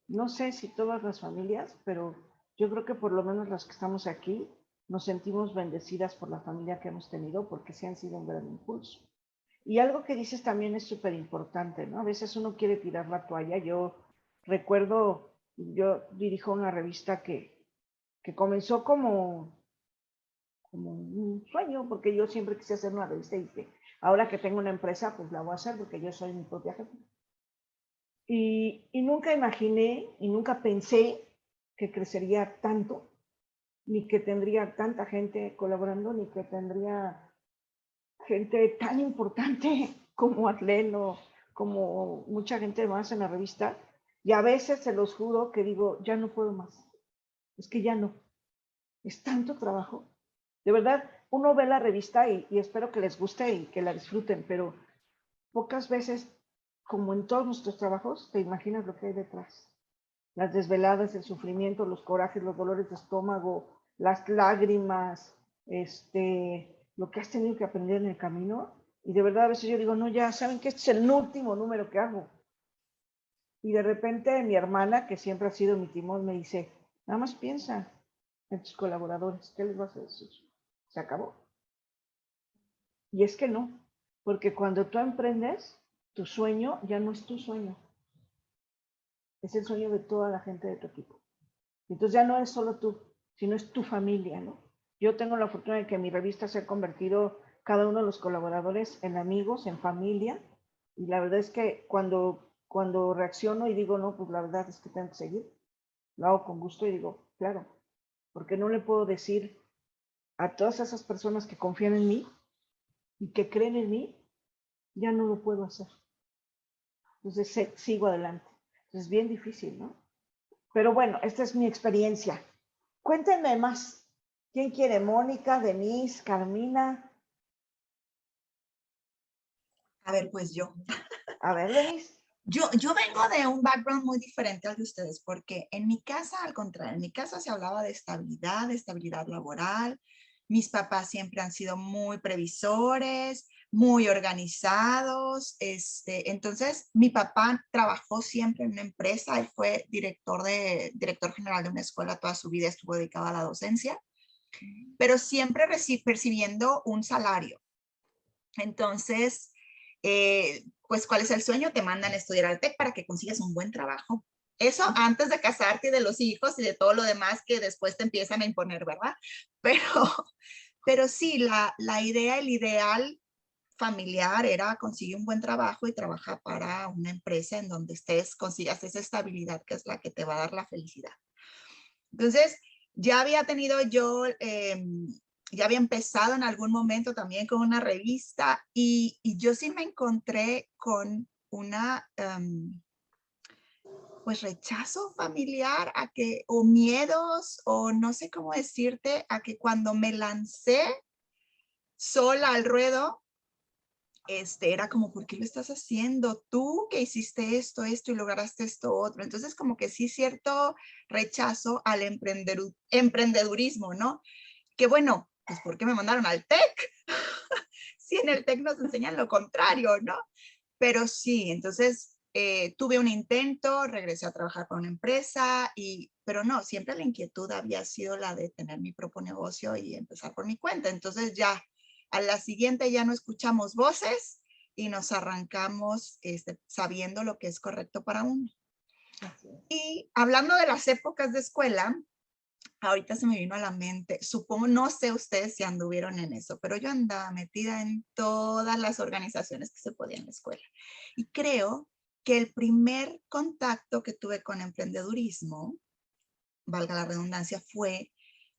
No sé si todas las familias, pero yo creo que por lo menos las que estamos aquí nos sentimos bendecidas por la familia que hemos tenido porque sí han sido un gran impulso. Y algo que dices también es súper importante, ¿no? A veces uno quiere tirar la toalla. Yo recuerdo, yo dirijo una revista que comenzó como un sueño, porque yo siempre quise hacer una revista y dije, ahora que tengo una empresa, pues la voy a hacer porque yo soy mi propia jefa. Y nunca imaginé y nunca pensé que crecería tanto, ni que tendría tanta gente colaborando, ni que tendría gente tan importante como Arleno, como mucha gente más en la revista. Y a veces se los juro que digo, ya no puedo más. Es que ya no. Es tanto trabajo. De verdad, uno ve la revista y espero que les guste y que la disfruten, pero pocas veces, como en todos nuestros trabajos, te imaginas lo que hay detrás. Las desveladas, el sufrimiento, los corajes, los dolores de estómago, las lágrimas, lo que has tenido que aprender en el camino. Y de verdad a veces yo digo, no, ya saben que este es el último número que hago. Y de repente mi hermana, que siempre ha sido mi timón, me dice, nada más piensa en tus colaboradores, ¿qué les vas a decir? Se acabó. Y es que no, porque cuando tú emprendes, tu sueño ya no es tu sueño, es el sueño de toda la gente de tu equipo. Entonces ya no es solo tú, sino es tu familia, ¿no? Yo tengo la fortuna de que mi revista se ha convertido cada uno de los colaboradores en amigos, en familia, y la verdad es que cuando reacciono y digo, no, pues la verdad es que tengo que seguir, lo hago con gusto y digo, claro, porque no le puedo decir a todas esas personas que confían en mí y que creen en mí, ya no lo puedo hacer. Entonces sigo adelante. Es bien difícil, ¿no? Pero bueno, esta es mi experiencia. Cuéntenme más. ¿Quién quiere? Mónica, Denise, Carmina. A ver, pues yo. A ver, Denise. Yo vengo de un background muy diferente al de ustedes, porque en mi casa, al contrario, en mi casa se hablaba de estabilidad laboral. Mis papás siempre han sido muy previsores, muy organizados. Entonces, mi papá trabajó siempre en una empresa, él fue director general de una escuela toda su vida, estuvo dedicado a la docencia, pero siempre percibiendo un salario. Entonces, pues, ¿cuál es el sueño? Te mandan a estudiar al TEC para que consigas un buen trabajo. Eso antes de casarte y de los hijos y de todo lo demás que después te empiezan a imponer, ¿verdad? Pero sí, la idea, el ideal familiar era conseguir un buen trabajo y trabajar para una empresa en donde consigas esa estabilidad que es la que te va a dar la felicidad. Entonces, ya había tenido yo, ya había empezado en algún momento también con una revista y yo sí me encontré con una, pues rechazo familiar o miedos, o no sé cómo decirte, a que cuando me lancé sola al ruedo, era como, ¿por qué lo estás haciendo? Tú que hiciste esto y lograste esto otro. Entonces, como que sí cierto rechazo al emprendedurismo, ¿no? Que bueno, pues ¿por qué me mandaron al TEC? Si en el TEC nos enseñan lo contrario, ¿no? Pero sí, entonces tuve un intento, regresé a trabajar con una empresa, pero no, siempre la inquietud había sido la de tener mi propio negocio y empezar por mi cuenta. Entonces ya a la siguiente ya no escuchamos voces y nos arrancamos sabiendo lo que es correcto para uno. Y hablando de las épocas de escuela, ahorita se me vino a la mente, supongo, no sé ustedes si anduvieron en eso, pero yo andaba metida en todas las organizaciones que se podían en la escuela. Y creo que el primer contacto que tuve con emprendedurismo, valga la redundancia, fue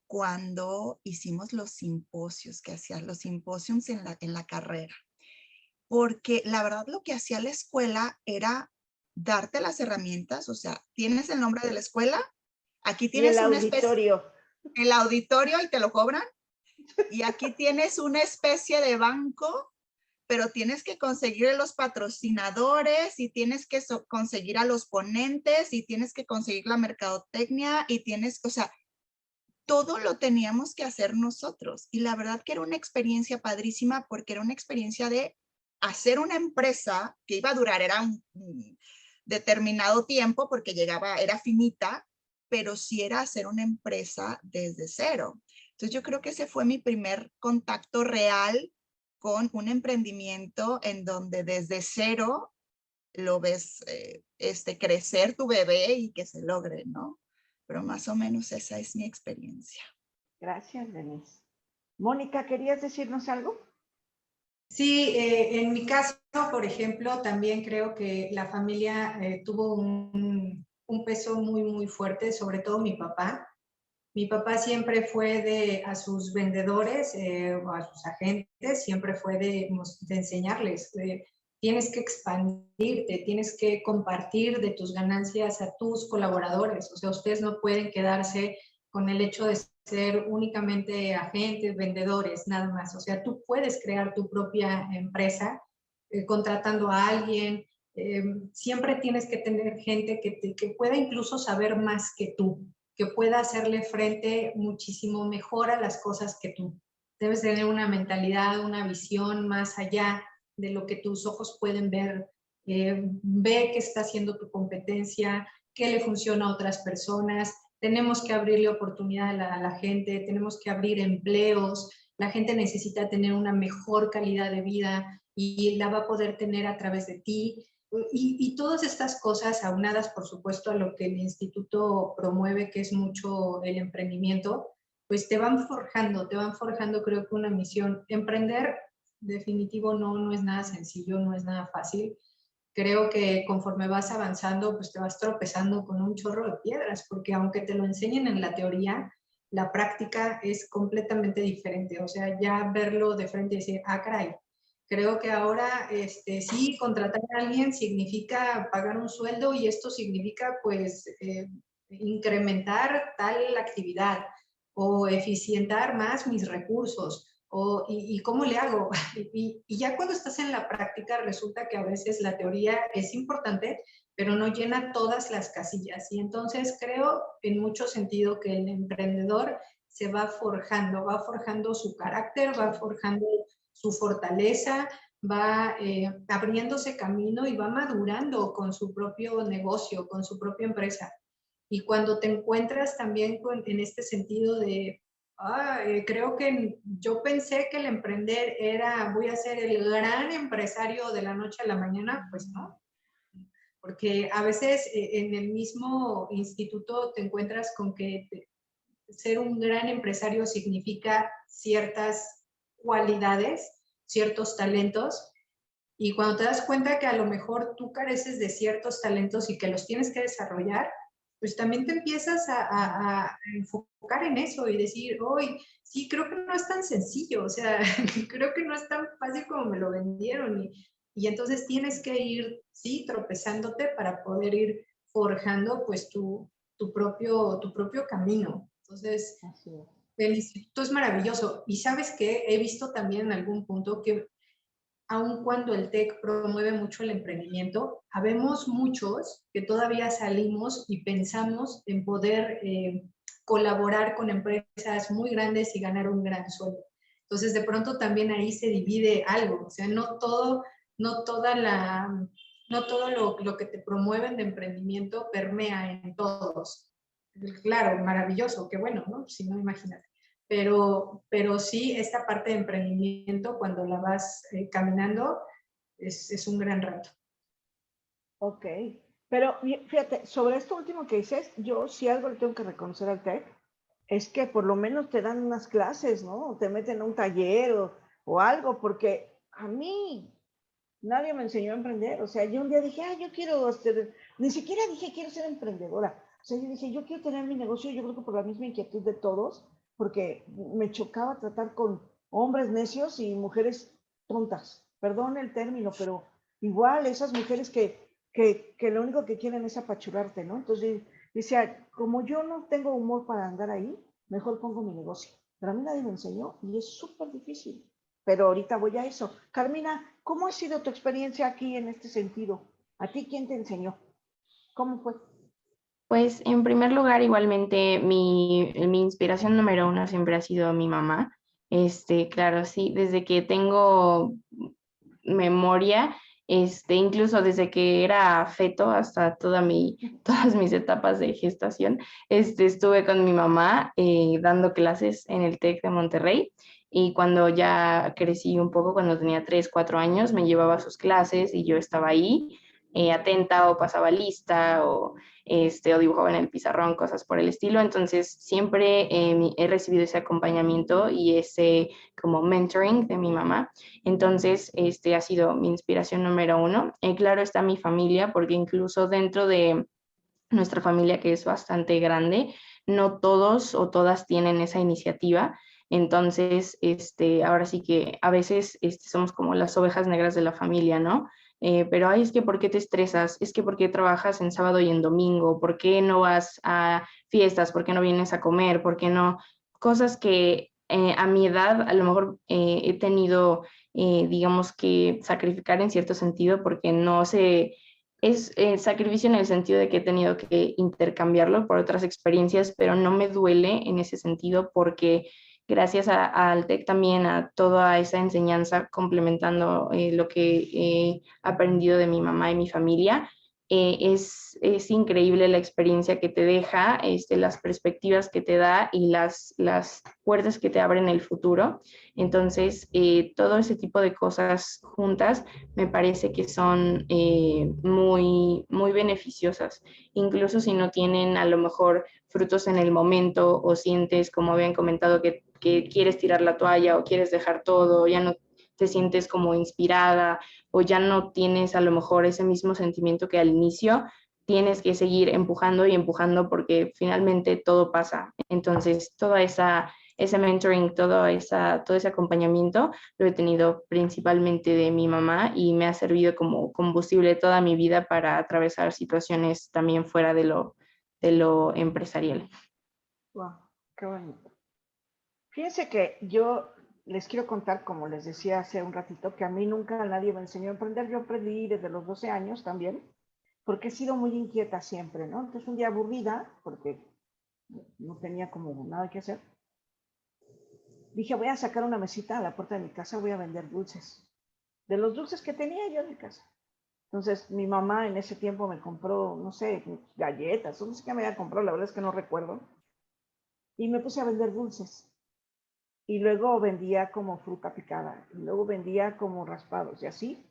cuando hicimos los simposios, que hacían los simposios en la carrera. Porque la verdad lo que hacía la escuela era darte las herramientas, o sea, tienes el nombre de la escuela, aquí tienes el auditorio. El auditorio y te lo cobran, y aquí tienes una especie de banco, pero tienes que conseguir a los patrocinadores y tienes que conseguir a los ponentes y tienes que conseguir la mercadotecnia y o sea, todo lo teníamos que hacer nosotros. Y la verdad que era una experiencia padrísima porque era una experiencia de hacer una empresa que iba a durar, era un determinado tiempo porque era finita, pero sí era hacer una empresa desde cero. Entonces yo creo que ese fue mi primer contacto real con un emprendimiento en donde desde cero lo ves crecer tu bebé y que se logre, ¿no? Pero más o menos esa es mi experiencia. Gracias, Denise. Mónica, ¿querías decirnos algo? Sí, en mi caso, por ejemplo, también creo que la familia tuvo un peso muy, muy fuerte, sobre todo mi papá. Mi papá siempre fue a sus vendedores o a sus agentes, siempre fue de enseñarles, tienes que expandirte, tienes que compartir de tus ganancias a tus colaboradores. O sea, ustedes no pueden quedarse con el hecho de ser únicamente agentes, vendedores, nada más. O sea, tú puedes crear tu propia empresa contratando a alguien. Siempre tienes que tener gente que pueda incluso saber más que tú, que pueda hacerle frente muchísimo mejor a las cosas que tú. Debes tener una mentalidad, una visión más allá de lo que tus ojos pueden ver. Ve qué está haciendo tu competencia, qué le funciona a otras personas. Tenemos que abrirle oportunidad a la gente, tenemos que abrir empleos. La gente necesita tener una mejor calidad de vida y la va a poder tener a través de ti. Y todas estas cosas, aunadas por supuesto a lo que el instituto promueve, que es mucho el emprendimiento, pues te van forjando creo que una misión. Emprender definitivo no es nada sencillo, no es nada fácil. Creo que conforme vas avanzando, pues te vas tropezando con un chorro de piedras, porque aunque te lo enseñen en la teoría, la práctica es completamente diferente. O sea, ya verlo de frente y decir, ah, caray, creo que ahora sí, contratar a alguien significa pagar un sueldo y esto significa pues incrementar tal actividad o eficientar más mis recursos. ¿Y cómo le hago? Y ya cuando estás en la práctica resulta que a veces la teoría es importante, pero no llena todas las casillas. Y entonces creo en mucho sentido que el emprendedor se va forjando su carácter, va forjando su fortaleza, va abriéndose camino y va madurando con su propio negocio, con su propia empresa. Y cuando te encuentras también en este sentido de, creo que yo pensé que el emprender era, voy a ser el gran empresario de la noche a la mañana, pues no. Porque a veces en el mismo instituto te encuentras con que ser un gran empresario significa ciertas cualidades, ciertos talentos, y cuando te das cuenta que a lo mejor tú careces de ciertos talentos y que los tienes que desarrollar, pues también te empiezas a enfocar en eso y decir, hoy sí, creo que no es tan sencillo, o sea, creo que no es tan fácil como me lo vendieron, y entonces tienes que ir, sí, tropezándote para poder ir forjando pues tu propio camino. Entonces, el instituto es maravilloso. Y ¿sabes qué? He visto también en algún punto que aun cuando el TEC promueve mucho el emprendimiento, habemos muchos que todavía salimos y pensamos en poder colaborar con empresas muy grandes y ganar un gran sueldo. Entonces, de pronto también ahí se divide algo. O sea, no todo lo que te promueven de emprendimiento permea en todos. Claro, maravilloso, qué bueno, ¿no? Si no, imagínate. Pero sí, esta parte de emprendimiento, cuando la vas caminando, es un gran reto. Ok, pero fíjate, sobre esto último que dices, yo sí algo le tengo que reconocer al TEC, es que por lo menos te dan unas clases, ¿no? O te meten a un taller o algo, porque a mí nadie me enseñó a emprender. O sea, yo un día dije, yo quiero, ni siquiera dije quiero ser emprendedora. O sea, yo dije, yo quiero tener mi negocio, yo creo que por la misma inquietud de todos, porque me chocaba tratar con hombres necios y mujeres tontas. Perdón el término, pero igual esas mujeres que lo único que quieren es apachurrarte, ¿no? Entonces, decía, como yo no tengo humor para andar ahí, mejor pongo mi negocio. Pero a mí nadie me enseñó y es súper difícil. Pero ahorita voy a eso. Carmina, ¿cómo ha sido tu experiencia aquí en este sentido? ¿A ti quién te enseñó? ¿Cómo fue? Pues en primer lugar, igualmente, mi inspiración número uno siempre ha sido mi mamá. Claro, sí, desde que tengo memoria, incluso desde que era feto hasta todas mis etapas de gestación, estuve con mi mamá dando clases en el TEC de Monterrey. y cuando ya crecí un poco, cuando tenía 3, 4 años, me llevaba a sus clases y yo estaba ahí atenta o pasaba lista o dibujaba en el pizarrón, cosas por el estilo. Entonces siempre he recibido ese acompañamiento y ese como mentoring de mi mamá. Entonces ha sido mi inspiración número uno. Claro está mi familia, porque incluso dentro de nuestra familia, que es bastante grande, no todos o todas tienen esa iniciativa. Entonces, ahora sí que a veces somos como las ovejas negras de la familia, ¿no? Pero, ay, es que ¿por qué te estresas? Es que ¿por qué trabajas en sábado y en domingo? ¿Por qué no vas a fiestas? ¿Por qué no vienes a comer? ¿Por qué no? Cosas que a mi edad a lo mejor he tenido, digamos que sacrificar en cierto sentido porque no se es sacrificio en el sentido de que he tenido que intercambiarlo por otras experiencias, pero no me duele en ese sentido porque gracias al TEC también, a toda esa enseñanza complementando lo que he aprendido de mi mamá y mi familia, es increíble la experiencia que te deja, las perspectivas que te da y las puertas que te abren en el futuro. Entonces, todo ese tipo de cosas juntas me parece que son muy, muy beneficiosas, incluso si no tienen a lo mejor frutos en el momento o sientes, como habían comentado, que quieres tirar la toalla o quieres dejar todo, ya no te sientes como inspirada o ya no tienes a lo mejor ese mismo sentimiento que al inicio, tienes que seguir empujando y empujando porque finalmente todo pasa. Entonces, ese mentoring, todo ese acompañamiento lo he tenido principalmente de mi mamá y me ha servido como combustible toda mi vida para atravesar situaciones también fuera de lo empresarial. Wow, qué bonito. Fíjense que yo les quiero contar, como les decía hace un ratito, que a mí nunca nadie me enseñó a emprender. Yo aprendí desde los 12 años también, porque he sido muy inquieta siempre, ¿no? Entonces un día aburrida, porque no tenía como nada que hacer, dije, voy a sacar una mesita a la puerta de mi casa, voy a vender dulces. De los dulces que tenía yo en mi casa. Entonces, mi mamá en ese tiempo me compró, no sé, galletas, no sé qué me había comprado, la verdad es que no recuerdo. Y me puse a vender dulces. Y luego vendía como fruta picada, y luego vendía como raspados, y así.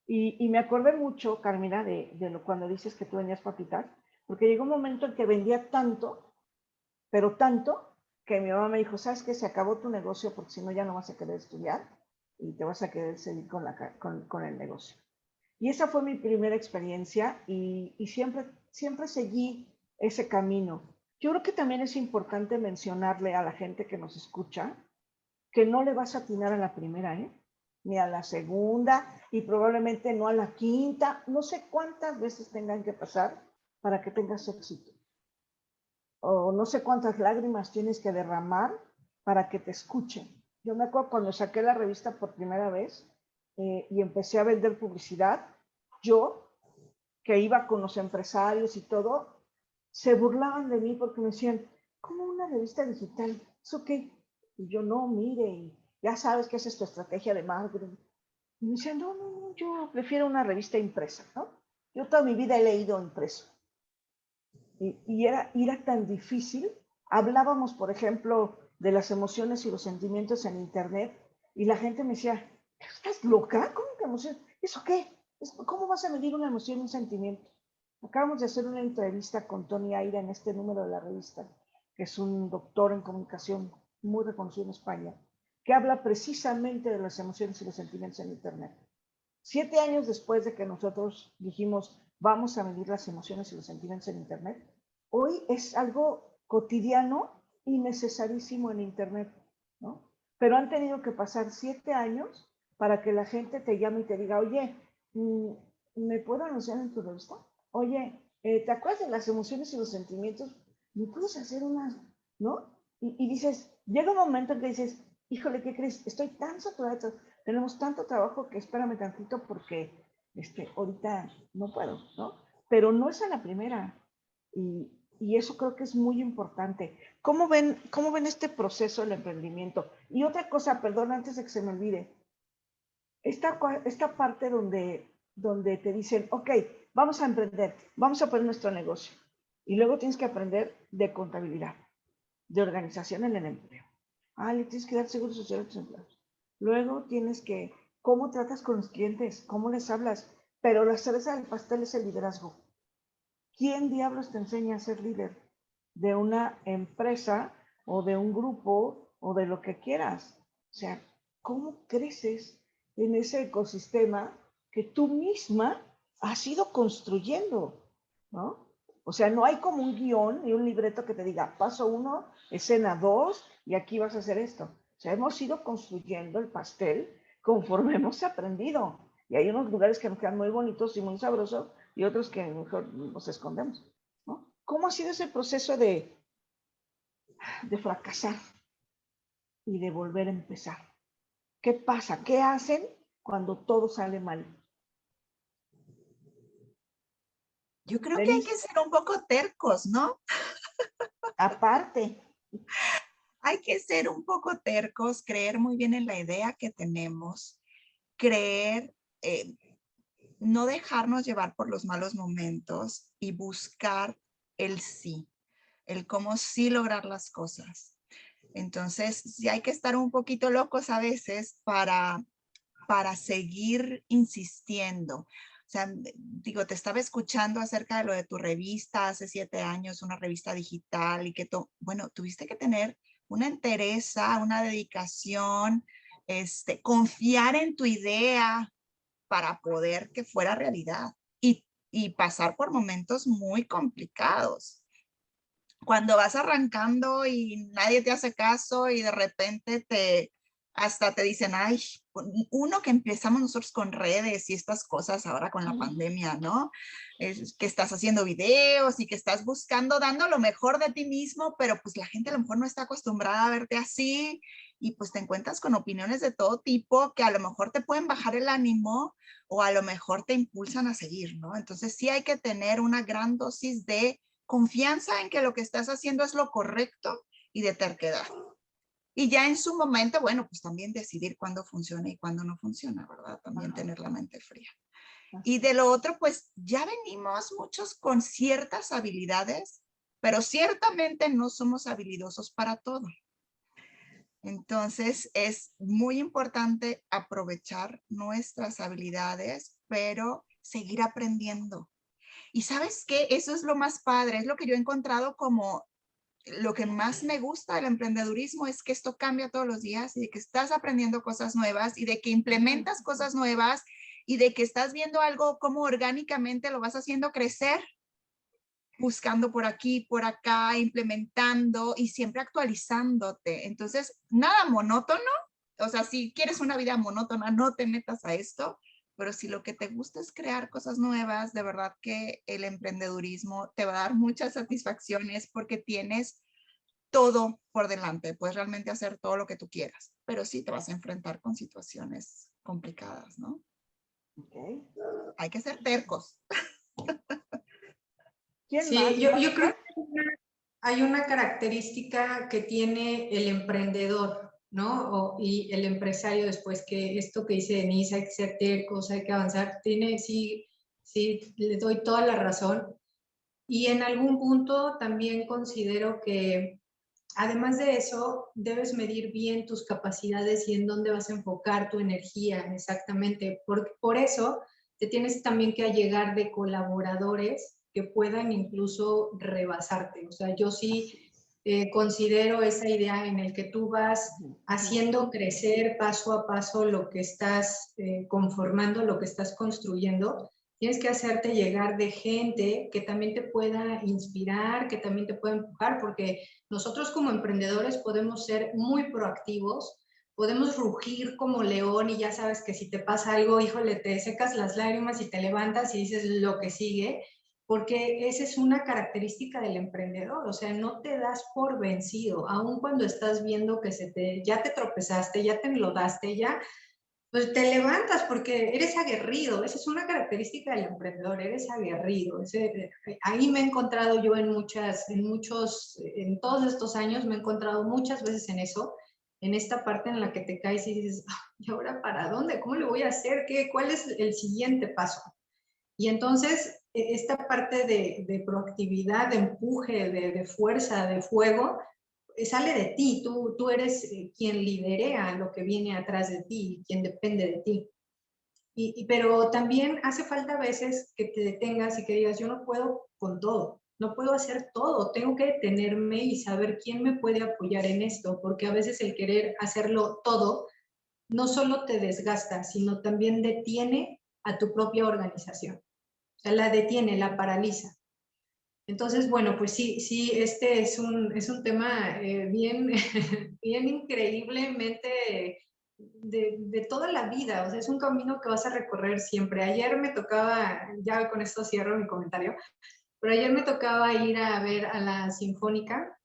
Y me acordé mucho, Carmina, de cuando dices que tú vendías papitas, porque llegó un momento en que vendía tanto, pero tanto, que mi mamá me dijo, ¿sabes qué? Se acabó tu negocio porque si no ya no vas a querer estudiar y te vas a querer seguir con el negocio. Y esa fue mi primera experiencia y siempre seguí ese camino. Yo creo que también es importante mencionarle a la gente que nos escucha que no le vas a atinar a la primera, ¿eh? Ni a la segunda y probablemente no a la quinta. No sé cuántas veces tengan que pasar para que tengas éxito. O no sé cuántas lágrimas tienes que derramar para que te escuchen. Yo me acuerdo cuando saqué la revista por primera vez y empecé a vender publicidad, yo, que iba con los empresarios y todo, se burlaban de mí porque me decían, ¿cómo una revista digital? ¿Eso qué? Y yo, no, mire, ya sabes que esa es tu estrategia de marketing. Y me decían, no, yo prefiero una revista impresa, ¿no? Yo toda mi vida he leído impreso. Y era tan difícil. Hablábamos, por ejemplo, de las emociones y los sentimientos en Internet y la gente me decía, ¿estás loca? ¿Cómo que emoción? ¿Eso qué? ¿Cómo vas a medir una emoción y un sentimiento? Acabamos de hacer una entrevista con Tony Aira en este número de la revista, que es un doctor en comunicación muy reconocido en España, que habla precisamente de las emociones y los sentimientos en Internet. 7 años después de que nosotros dijimos, vamos a medir las emociones y los sentimientos en Internet, hoy es algo cotidiano y necesarísimo en Internet, ¿no? Pero han tenido que pasar 7 años para que la gente te llame y te diga, oye, ¿me puedo anunciar en tu revista? Oye, ¿te acuerdas de las emociones y los sentimientos? ¿Me puedes hacer unas, no? Y dices, llega un momento en que dices, híjole, ¿qué crees? Estoy tan saturada, tenemos tanto trabajo que espérame tantito porque ahorita no puedo, ¿no? Pero no es a la primera. Y eso creo que es muy importante. ¿Cómo ven este proceso del emprendimiento? Y otra cosa, perdón, antes de que se me olvide, esta parte donde te dicen, ok, vamos a emprender, vamos a poner nuestro negocio. Y luego tienes que aprender de contabilidad, de organización en el empleo, Le tienes que dar seguro social a tus empleados. Luego tienes que, ¿cómo tratas con los clientes? ¿Cómo les hablas? Pero la cereza del pastel es el liderazgo. ¿Quién diablos te enseña a ser líder de una empresa o de un grupo o de lo que quieras? O sea, ¿cómo creces en ese ecosistema que tú misma has ido construyendo? ¿No? O sea, no hay como un guión ni un libreto que te diga, paso 1, escena 2, y aquí vas a hacer esto. O sea, hemos ido construyendo el pastel conforme hemos aprendido. Y hay unos lugares que nos quedan muy bonitos y muy sabrosos, y otros que mejor nos escondemos, ¿no? ¿Cómo ha sido ese proceso de fracasar y de volver a empezar? ¿Qué pasa? ¿Qué hacen cuando todo sale mal? Yo creo que hay que ser un poco tercos, ¿no? Aparte. Hay que ser un poco tercos, creer muy bien en la idea que tenemos, creer, no dejarnos llevar por los malos momentos y buscar el sí, el cómo sí lograr las cosas. Entonces, sí hay que estar un poquito locos a veces para seguir insistiendo. O sea, digo, te estaba escuchando acerca de lo de tu revista hace 7 años, una revista digital, y que, bueno, tuviste que tener una entereza, una dedicación, confiar en tu idea para poder que fuera realidad y pasar por momentos muy complicados. Cuando vas arrancando y nadie te hace caso y de repente hasta te dicen, ay, uno que empezamos nosotros con redes y estas cosas ahora con la pandemia, ¿no? Es que estás haciendo videos y que estás buscando, dando lo mejor de ti mismo, pero pues la gente a lo mejor no está acostumbrada a verte así y pues te encuentras con opiniones de todo tipo que a lo mejor te pueden bajar el ánimo o a lo mejor te impulsan a seguir, ¿no? Entonces sí hay que tener una gran dosis de confianza en que lo que estás haciendo es lo correcto y de terquedad. Y ya en su momento, bueno, pues también decidir cuándo funciona y cuándo no funciona, ¿verdad? También tener la mente fría. Y de lo otro, pues ya venimos muchos con ciertas habilidades, pero ciertamente no somos habilidosos para todo. Entonces es muy importante aprovechar nuestras habilidades, pero seguir aprendiendo. Y ¿sabes qué? Eso es lo más padre, es lo que yo he encontrado como lo que más me gusta del emprendedurismo, es que esto cambia todos los días y de que estás aprendiendo cosas nuevas y de que implementas cosas nuevas y de que estás viendo algo como orgánicamente lo vas haciendo crecer, buscando por aquí, por acá, implementando y siempre actualizándote. Entonces, nada monótono. O sea, si quieres una vida monótona, no te metas a esto. Pero si lo que te gusta es crear cosas nuevas, de verdad que el emprendedurismo te va a dar muchas satisfacciones porque tienes todo por delante. Puedes realmente hacer todo lo que tú quieras, pero sí te vas a enfrentar con situaciones complicadas, ¿no? Okay. Hay que ser tercos. Sí, yo creo que hay una característica que tiene el emprendedor, ¿no? Y el empresario después, que esto que dice Denise, hay que ser tercos, hay que avanzar, sí, le doy toda la razón. Y en algún punto también considero que, además de eso, debes medir bien tus capacidades y en dónde vas a enfocar tu energía exactamente. Por eso te tienes también que allegar de colaboradores que puedan incluso rebasarte. O sea, yo sí considero esa idea en el que tú vas haciendo crecer paso a paso lo que estás conformando, lo que estás construyendo. Tienes que hacerte llegar de gente que también te pueda inspirar, que también te pueda empujar, porque nosotros como emprendedores podemos ser muy proactivos, podemos rugir como león y ya sabes que si te pasa algo, híjole, te secas las lágrimas y te levantas y dices lo que sigue, porque esa es una característica del emprendedor. O sea, no te das por vencido, aun cuando estás viendo que ya te tropezaste, ya te enlodaste, ya, pues te levantas porque eres aguerrido. Esa es una característica del emprendedor, eres aguerrido. Ahí me he encontrado yo en todos estos años me he encontrado muchas veces en eso, en esta parte en la que te caes y dices, ¿y ahora para dónde? ¿Cómo le voy a hacer? ¿Cuál es el siguiente paso? Y entonces, esta parte de proactividad, de empuje, de fuerza, de fuego, sale de ti, tú eres quien liderea lo que viene atrás de ti, quien depende de ti. Pero también hace falta a veces que te detengas y que digas, yo no puedo con todo, no puedo hacer todo, tengo que detenerme y saber quién me puede apoyar en esto, porque a veces el querer hacerlo todo no solo te desgasta, sino también detiene a tu propia organización. O sea, la detiene, la paraliza. Entonces, bueno, pues sí, este es un tema bien, bien increíblemente de toda la vida. O sea, es un camino que vas a recorrer siempre. Ayer me tocaba, ya con esto cierro mi comentario, pero ayer me tocaba ir a ver a la Sinfónica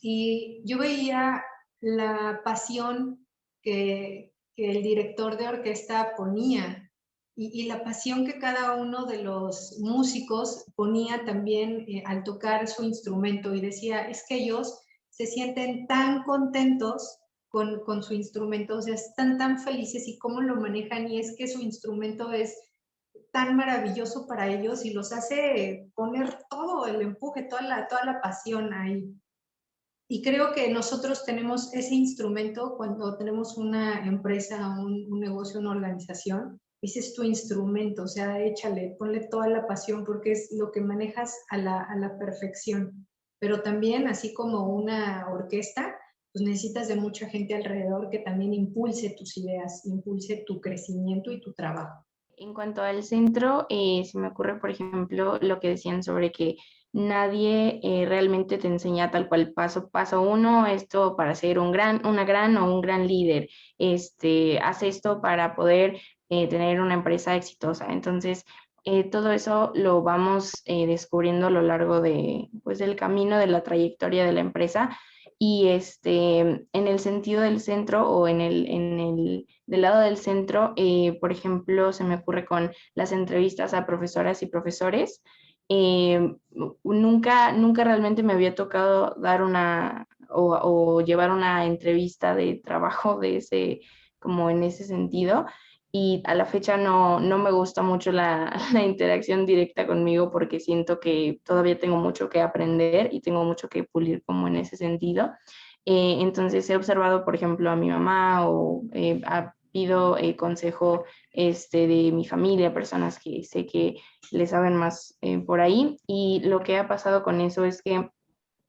y yo veía la pasión que el director de orquesta ponía y la pasión que cada uno de los músicos ponía también al tocar su instrumento y decía, es que ellos se sienten tan contentos con su instrumento, o sea, están tan felices y cómo lo manejan y es que su instrumento es tan maravilloso para ellos y los hace poner todo el empuje, toda la pasión ahí. Y creo que nosotros tenemos ese instrumento cuando tenemos una empresa, un negocio, una organización. Ese es tu instrumento, o sea, échale, ponle toda la pasión porque es lo que manejas a la perfección. Pero también, así como una orquesta, pues necesitas de mucha gente alrededor que también impulse tus ideas, impulse tu crecimiento y tu trabajo. En cuanto al centro, se me ocurre, por ejemplo, lo que decían sobre que nadie realmente te enseña tal cual paso uno, esto para ser una gran o un gran líder, haz esto para poder tener una empresa exitosa. Entonces, todo eso lo vamos descubriendo a lo largo de, pues, del camino, de la trayectoria de la empresa. Y en el sentido del centro o del lado del centro, por ejemplo, se me ocurre con las entrevistas a profesoras y profesores. Nunca realmente me había tocado dar o llevar una entrevista de trabajo como en ese sentido. Y a la fecha no me gusta mucho la interacción directa conmigo porque siento que todavía tengo mucho que aprender y tengo mucho que pulir como en ese sentido. Entonces he observado, por ejemplo, a mi mamá o pido consejo de mi familia, personas que sé que le saben más por ahí. Y lo que ha pasado con eso es que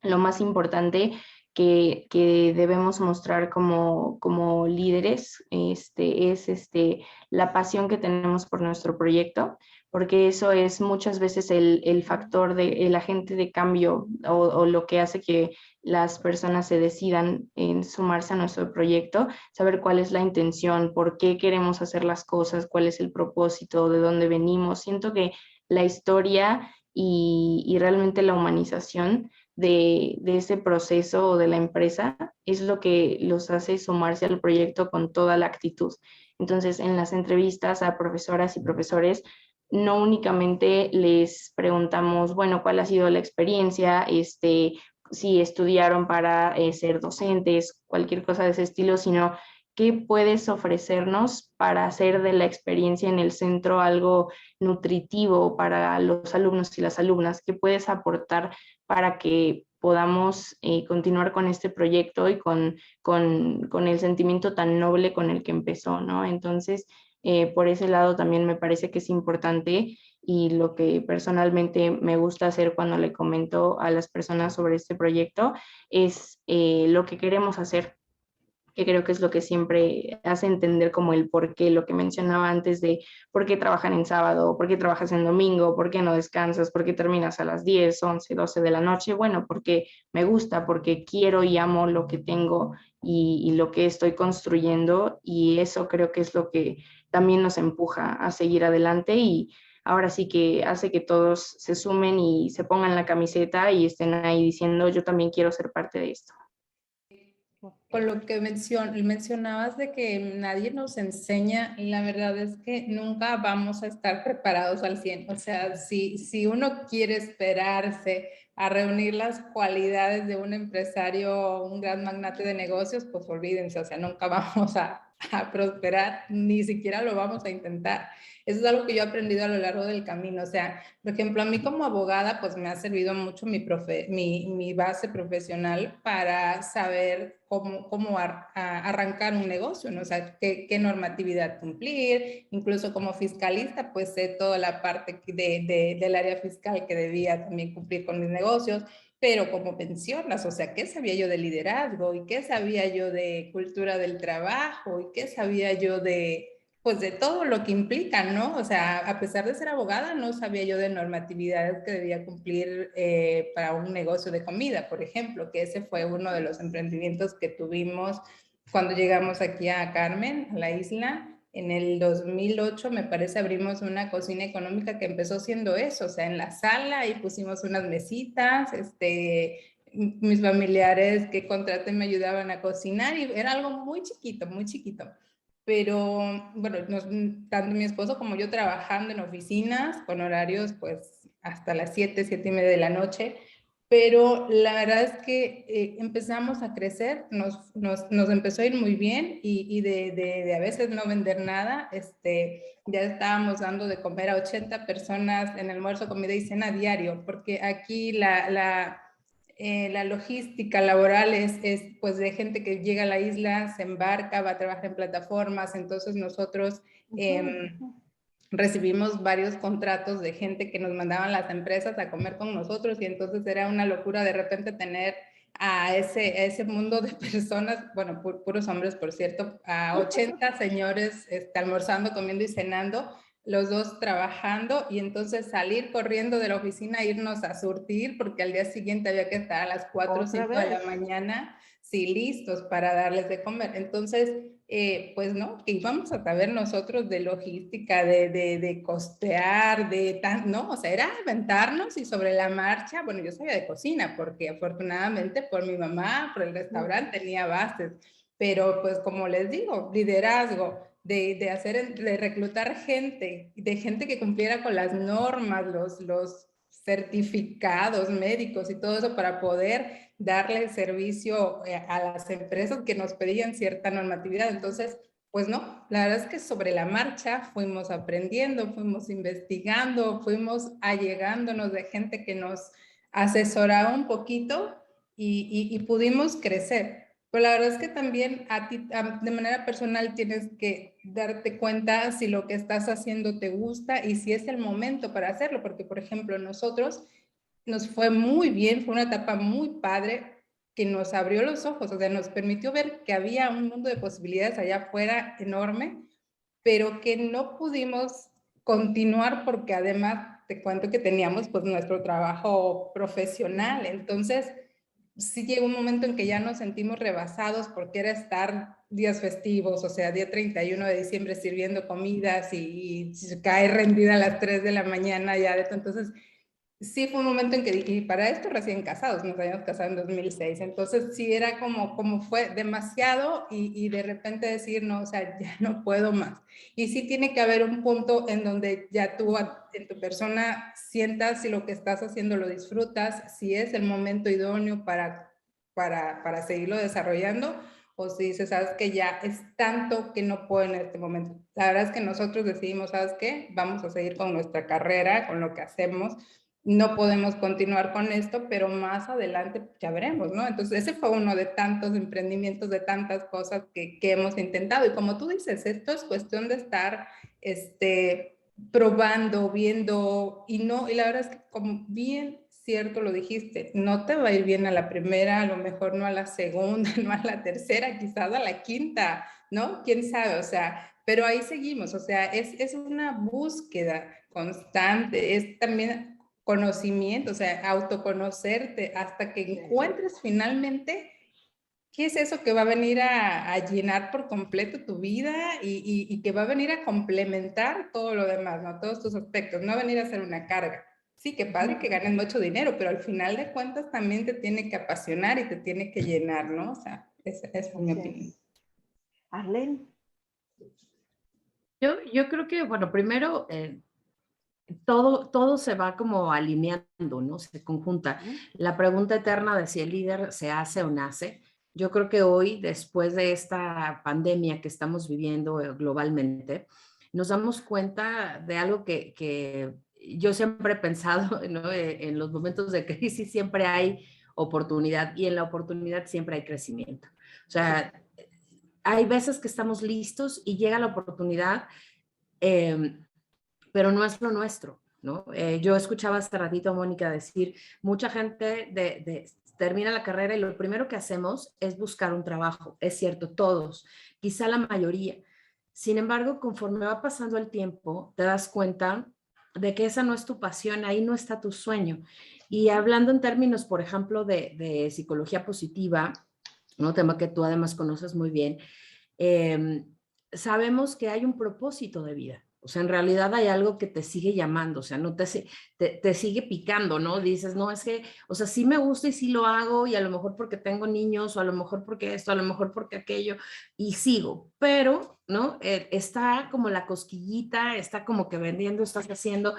lo más importante que debemos mostrar como líderes es la pasión que tenemos por nuestro proyecto, porque eso es muchas veces el factor el agente de cambio o lo que hace que las personas se decidan en sumarse a nuestro proyecto, saber cuál es la intención, por qué queremos hacer las cosas, cuál es el propósito, de dónde venimos. Siento que la historia y realmente la humanización de ese proceso o de la empresa es lo que los hace sumarse al proyecto con toda la actitud. Entonces, en las entrevistas a profesoras y profesores, no únicamente les preguntamos, bueno, ¿cuál ha sido la experiencia? Si estudiaron para ser docentes, cualquier cosa de ese estilo, sino qué puedes ofrecernos para hacer de la experiencia en el centro algo nutritivo para los alumnos y las alumnas, qué puedes aportar para que podamos continuar con este proyecto y con el sentimiento tan noble con el que empezó, ¿no? Entonces, por ese lado también me parece que es importante y lo que personalmente me gusta hacer cuando le comento a las personas sobre este proyecto es lo que queremos hacer, que creo que es lo que siempre hace entender como el por qué, lo que mencionaba antes de por qué trabajan en sábado, por qué trabajas en domingo, por qué no descansas, por qué terminas a las 10, 11, 12 de la noche. Bueno, porque me gusta, porque quiero y amo lo que tengo y lo que estoy construyendo, y eso creo que es lo que también nos empuja a seguir adelante y ahora sí que hace que todos se sumen y se pongan la camiseta y estén ahí diciendo yo también quiero ser parte de esto. Con lo que mencionabas de que nadie nos enseña, la verdad es que nunca vamos a estar preparados al 100. O sea, si uno quiere esperarse a reunir las cualidades de un empresario o un gran magnate de negocios, pues olvídense, o sea, nunca vamos a a prosperar, ni siquiera lo vamos a intentar. Eso es algo que yo he aprendido a lo largo del camino. O sea, por ejemplo, a mí como abogada, pues me ha servido mucho mi base profesional para saber cómo arrancar un negocio, ¿no? O sea, qué normatividad cumplir. Incluso como fiscalista, pues sé toda la parte del área fiscal que debía también cumplir con mis negocios. Pero como mencionas, o sea, ¿qué sabía yo de liderazgo? ¿Y qué sabía yo de cultura del trabajo? ¿Y qué sabía yo pues de todo lo que implica, ¿no? O sea, a pesar de ser abogada, no sabía yo de normatividades que debía cumplir para un negocio de comida, por ejemplo, que ese fue uno de los emprendimientos que tuvimos cuando llegamos aquí a Carmen, a la isla. En el 2008, me parece, abrimos una cocina económica que empezó siendo eso, o sea, en la sala, y pusimos unas mesitas, mis familiares que contraté me ayudaban a cocinar, y era algo muy chiquito, muy chiquito. Pero, bueno, tanto mi esposo como yo trabajando en oficinas, con horarios, pues, hasta las 7:30 de la noche, pero la verdad es que empezamos a crecer, nos empezó a ir muy bien, y de a veces no vender nada, ya estábamos dando de comer a 80 personas en almuerzo, comida y cena diario, porque aquí la logística laboral es pues de gente que llega a la isla, se embarca, va a trabajar en plataformas. Entonces nosotros recibimos varios contratos de gente que nos mandaban las empresas a comer con nosotros, y entonces era una locura de repente tener a ese mundo de personas, bueno, puros hombres, por cierto, a 80 señores almorzando, comiendo y cenando, los dos trabajando, y entonces salir corriendo de la oficina, irnos a surtir, porque al día siguiente había que estar a las 4 o 5 de la mañana, sí, listos para darles de comer. Entonces, pues no, que íbamos a saber nosotros de logística, de costear, ¿no? O sea, era aventarnos, y sobre la marcha, bueno, yo sabía de cocina, porque afortunadamente por mi mamá, por el restaurante, tenía bases, pero pues como les digo, liderazgo, de reclutar gente, de gente que cumpliera con las normas, los certificados médicos y todo eso, para poder darle servicio a las empresas que nos pedían cierta normatividad. Entonces, pues no, la verdad es que sobre la marcha fuimos aprendiendo, fuimos investigando, fuimos allegándonos de gente que nos asesoraba un poquito, y pudimos crecer. Pero la verdad es que también a ti, de manera personal, tienes que darte cuenta si lo que estás haciendo te gusta y si es el momento para hacerlo. Porque, por ejemplo, nosotros nos fue muy bien, fue una etapa muy padre que nos abrió los ojos, o sea, nos permitió ver que había un mundo de posibilidades allá afuera enorme, pero que no pudimos continuar porque además te cuento que teníamos pues nuestro trabajo profesional. Entonces, sí llegó un momento en que ya nos sentimos rebasados, porque era estar días festivos, o sea, día 31 de diciembre sirviendo comidas, y caer rendida a las 3 de la mañana ya de todo. Entonces, sí fue un momento en que dije, y para esto recién casados, nos habíamos casado en 2006, entonces sí era como fue demasiado, y de repente decir, no, o sea, ya no puedo más. Y sí tiene que haber un punto en donde ya tú en tu persona sientas si lo que estás haciendo lo disfrutas, si es el momento idóneo para seguirlo desarrollando, o si dices, sabes que ya es tanto que no puedo en este momento. La verdad es que nosotros decidimos, sabes qué, vamos a seguir con nuestra carrera, con lo que hacemos, no podemos continuar con esto, pero más adelante ya veremos, ¿no? Entonces ese fue uno de tantos emprendimientos, de tantas cosas que hemos intentado. Y como tú dices, esto es cuestión de estar probando, viendo, y la verdad es que, como bien cierto lo dijiste, no te va a ir bien a la primera, a lo mejor no a la segunda, no a la tercera, quizás a la quinta, ¿no? ¿Quién sabe? O sea, pero ahí seguimos, o sea, es una búsqueda constante, es también conocimiento, o sea, autoconocerte hasta que encuentres finalmente qué es eso que va a venir a llenar por completo tu vida, y que va a venir a complementar todo lo demás, ¿no? Todos tus aspectos, no venir a ser una carga. Sí, qué padre que ganes mucho dinero, pero al final de cuentas también te tiene que apasionar y te tiene que llenar, ¿no? O sea, esa es mi opinión. Arlene. Yo creo que, bueno, primero, todo se va como alineando, ¿no? Se conjunta. La pregunta eterna de si el líder se hace o nace, Yo creo que hoy, después de esta pandemia que estamos viviendo globalmente, nos damos cuenta de algo que yo siempre he pensado, ¿no? En los momentos de crisis siempre hay oportunidad y en la oportunidad siempre hay crecimiento. O sea, hay veces que estamos listos y llega la oportunidad, pero no es lo nuestro, ¿no? Yo escuchaba hace ratito a Mónica decir, mucha gente termina la carrera y lo primero que hacemos es buscar un trabajo. Es cierto, todos, quizá la mayoría. Sin embargo, conforme va pasando el tiempo, te das cuenta de que esa no es tu pasión, ahí no está tu sueño. Y hablando en términos, por ejemplo, de psicología positiva, un tema que tú además conoces muy bien, sabemos que hay un propósito de vida. O sea, en realidad hay algo que te sigue llamando, o sea, no te sigue picando, ¿no? Dices, no, es que, o sea, sí me gusta y sí lo hago, y a lo mejor porque tengo niños, o a lo mejor porque esto, a lo mejor porque aquello, y sigo, pero, ¿no? Está como la cosquillita, está como que vendiendo, estás haciendo.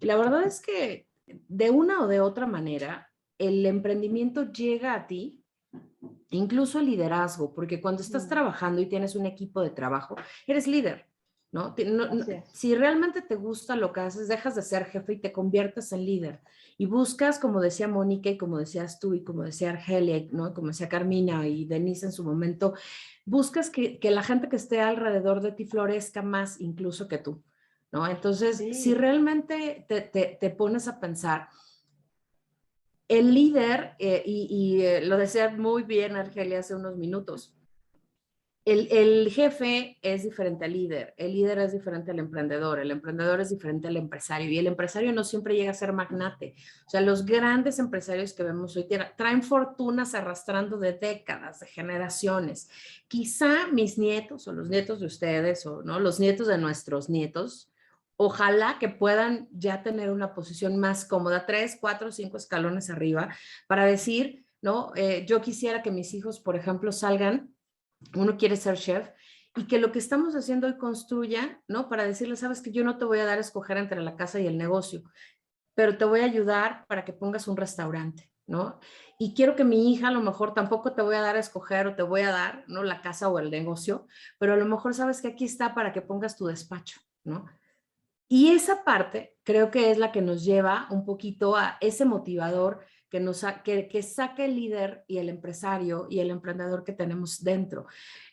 Y la verdad es que de una o de otra manera, el emprendimiento llega a ti, incluso el liderazgo, porque cuando estás trabajando y tienes un equipo de trabajo, eres líder, ¿no? Si realmente te gusta lo que haces, dejas de ser jefe y te conviertes en líder. Y buscas, como decía Mónica y como decías tú y como decía Argelia, ¿no? Como decía Carmina y Denise en su momento, buscas que la gente que esté alrededor de ti florezca más incluso que tú, ¿no? Entonces, Sí. si realmente te pones a pensar, el líder, lo decía muy bien Argelia hace unos minutos, el jefe es diferente al líder, el líder es diferente al emprendedor, el emprendedor es diferente al empresario, y el empresario no siempre llega a ser magnate. O sea, los grandes empresarios que vemos hoy traen fortunas arrastrando de décadas, de generaciones. Quizá mis nietos o los nietos de ustedes o ¿no? Los nietos de nuestros nietos, ojalá que puedan ya tener una posición más cómoda, 3, 4, 5 escalones arriba, para decir, ¿no? Yo quisiera que mis hijos, por ejemplo, salgan, uno quiere ser chef, y que lo que estamos haciendo hoy construya, ¿no? Para decirle, sabes que yo no te voy a dar a escoger entre la casa y el negocio, pero te voy a ayudar para que pongas un restaurante, ¿no? Y quiero que mi hija, a lo mejor tampoco te voy a dar a escoger o te voy a dar, ¿no? La casa o el negocio, pero a lo mejor sabes que aquí está para que pongas tu despacho, ¿no? Y esa parte creo que es la que nos lleva un poquito a ese motivador que saque el líder y el empresario y el emprendedor que tenemos dentro.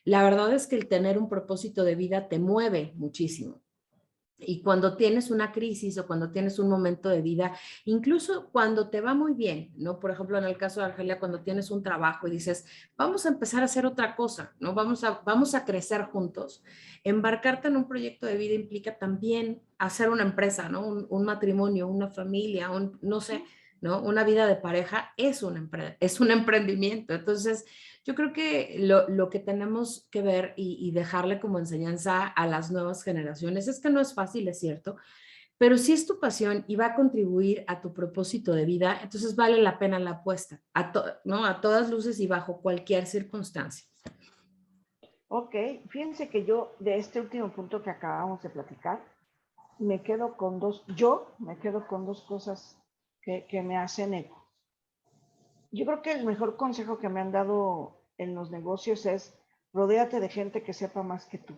La verdad es que el tener un propósito de vida te mueve muchísimo. Y cuando tienes una crisis o cuando tienes un momento de vida, incluso cuando te va muy bien, ¿no? Por ejemplo, en el caso de Argelia, cuando tienes un trabajo y dices, vamos a empezar a hacer otra cosa, ¿no? Vamos a crecer juntos. Embarcarte en un proyecto de vida implica también hacer una empresa, ¿no? Un matrimonio, una familia, no sé, ¿no? Una vida de pareja es un emprendimiento. Entonces, yo creo que lo que tenemos que ver y dejarle como enseñanza a las nuevas generaciones es que no es fácil, es cierto, pero si es tu pasión y va a contribuir a tu propósito de vida, entonces vale la pena la apuesta, ¿no? A todas luces y bajo cualquier circunstancia. Ok, fíjense que yo de este último punto que acabamos de platicar, me quedo con dos cosas que me hacen eco. Yo creo que el mejor consejo que me han dado en los negocios es rodéate de gente que sepa más que tú,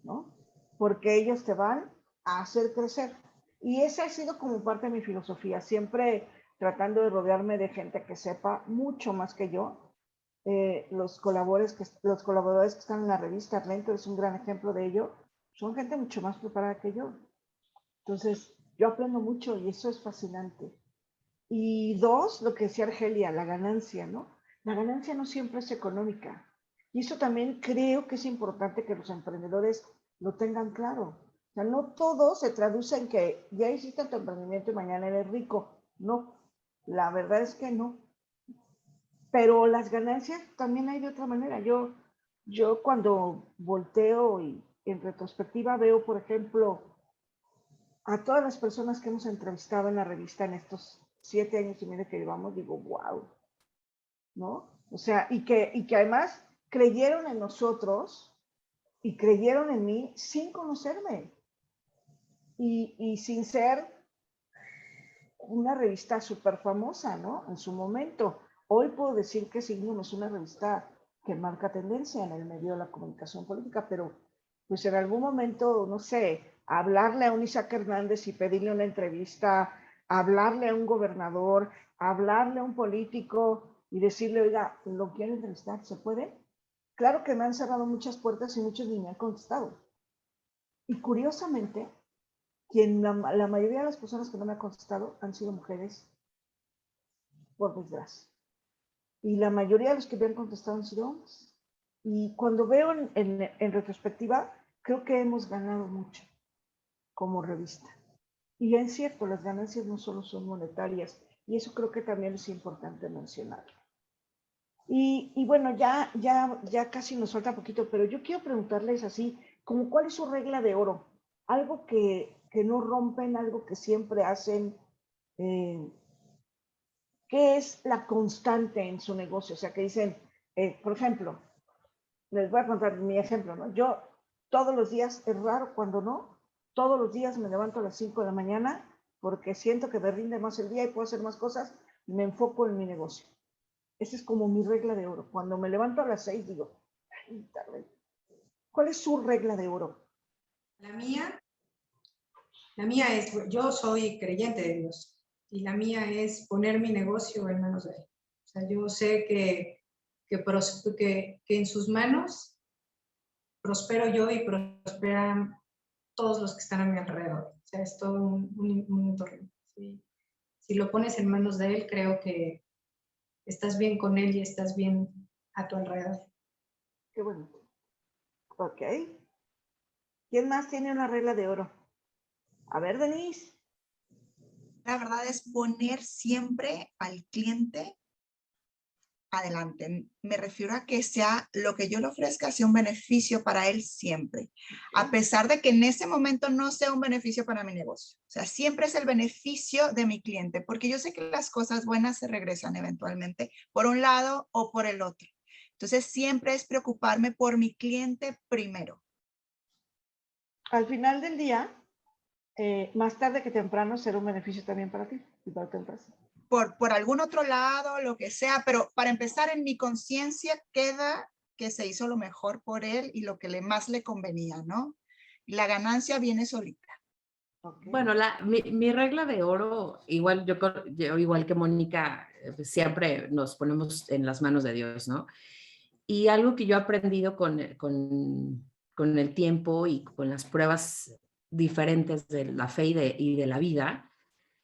¿no? Porque ellos te van a hacer crecer. Y esa ha sido como parte de mi filosofía, siempre tratando de rodearme de gente que sepa mucho más que yo. Los colaboradores que están en la revista Arlento es un gran ejemplo de ello, son gente mucho más preparada que yo. Entonces, yo aprendo mucho y eso es fascinante. Y dos, lo que decía Argelia, la ganancia, ¿no? La ganancia no siempre es económica. Y eso también creo que es importante que los emprendedores lo tengan claro. O sea, no todo se traduce en que ya hiciste tu emprendimiento y mañana eres rico. No, la verdad es que no. Pero las ganancias también hay de otra manera. Yo cuando volteo y en retrospectiva veo, por ejemplo, a todas las personas que hemos entrevistado en la revista en estos 7 años y medio que llevamos, digo, wow, ¿no? O sea, y que además creyeron en nosotros y creyeron en mí sin conocerme y sin ser una revista súper famosa, ¿no? En su momento. Hoy puedo decir que Signum es una revista que marca tendencia en el medio de la comunicación política, pero pues en algún momento, no sé, hablarle a un Isaac Hernández y pedirle una entrevista, hablarle a un gobernador, hablarle a un político y decirle, oiga, ¿lo quiere entrevistar? ¿Se puede? Claro que me han cerrado muchas puertas y muchos ni me han contestado. Y curiosamente, la mayoría de las personas que no me han contestado han sido mujeres, por desgracia. Y la mayoría de los que me han contestado han sido hombres. Y cuando veo en retrospectiva, creo que hemos ganado mucho como revista. Y es cierto, las ganancias no solo son monetarias, y eso creo que también es importante mencionarlo. Y bueno, ya casi nos falta poquito, pero yo quiero preguntarles así, como cuál es su regla de oro, algo que no rompen, algo que siempre hacen, ¿qué es la constante en su negocio? O sea, que dicen, por ejemplo, les voy a contar mi ejemplo, ¿no? Yo todos los días, es raro cuando no, todos los días me levanto a las 5 de la mañana porque siento que me rinde más el día y puedo hacer más cosas y me enfoco en mi negocio. Esa es como mi regla de oro. Cuando me levanto a las 6 digo, ay, tarde. ¿Cuál es su regla de oro? La mía es, yo soy creyente de Dios y la mía es poner mi negocio en manos de Él. O sea, yo sé que en sus manos prospero yo y prosperan todos los que están a mi alrededor. O sea, es todo un entorno. ¿Sí? Si lo pones en manos de Él, creo que estás bien con Él y estás bien a tu alrededor. Qué bueno. Ok. ¿Quién más tiene una regla de oro? A ver, Denise. La verdad es poner siempre al cliente adelante. Me refiero a que sea lo que yo le ofrezca, sea un beneficio para él siempre, a pesar de que en ese momento no sea un beneficio para mi negocio. O sea, siempre es el beneficio de mi cliente, porque yo sé que las cosas buenas se regresan eventualmente por un lado o por el otro. Entonces, siempre es preocuparme por mi cliente primero. Al final del día, más tarde que temprano será un beneficio también para ti y para tu empresa. Por algún otro lado, lo que sea, pero para empezar en mi conciencia queda que se hizo lo mejor por él y lo que más le convenía, ¿no? La ganancia viene solita. Okay. Bueno, mi regla de oro, igual yo igual que Mónica, pues siempre nos ponemos en las manos de Dios, ¿no? Y algo que yo he aprendido con el tiempo y con las pruebas diferentes de la fe y de la vida,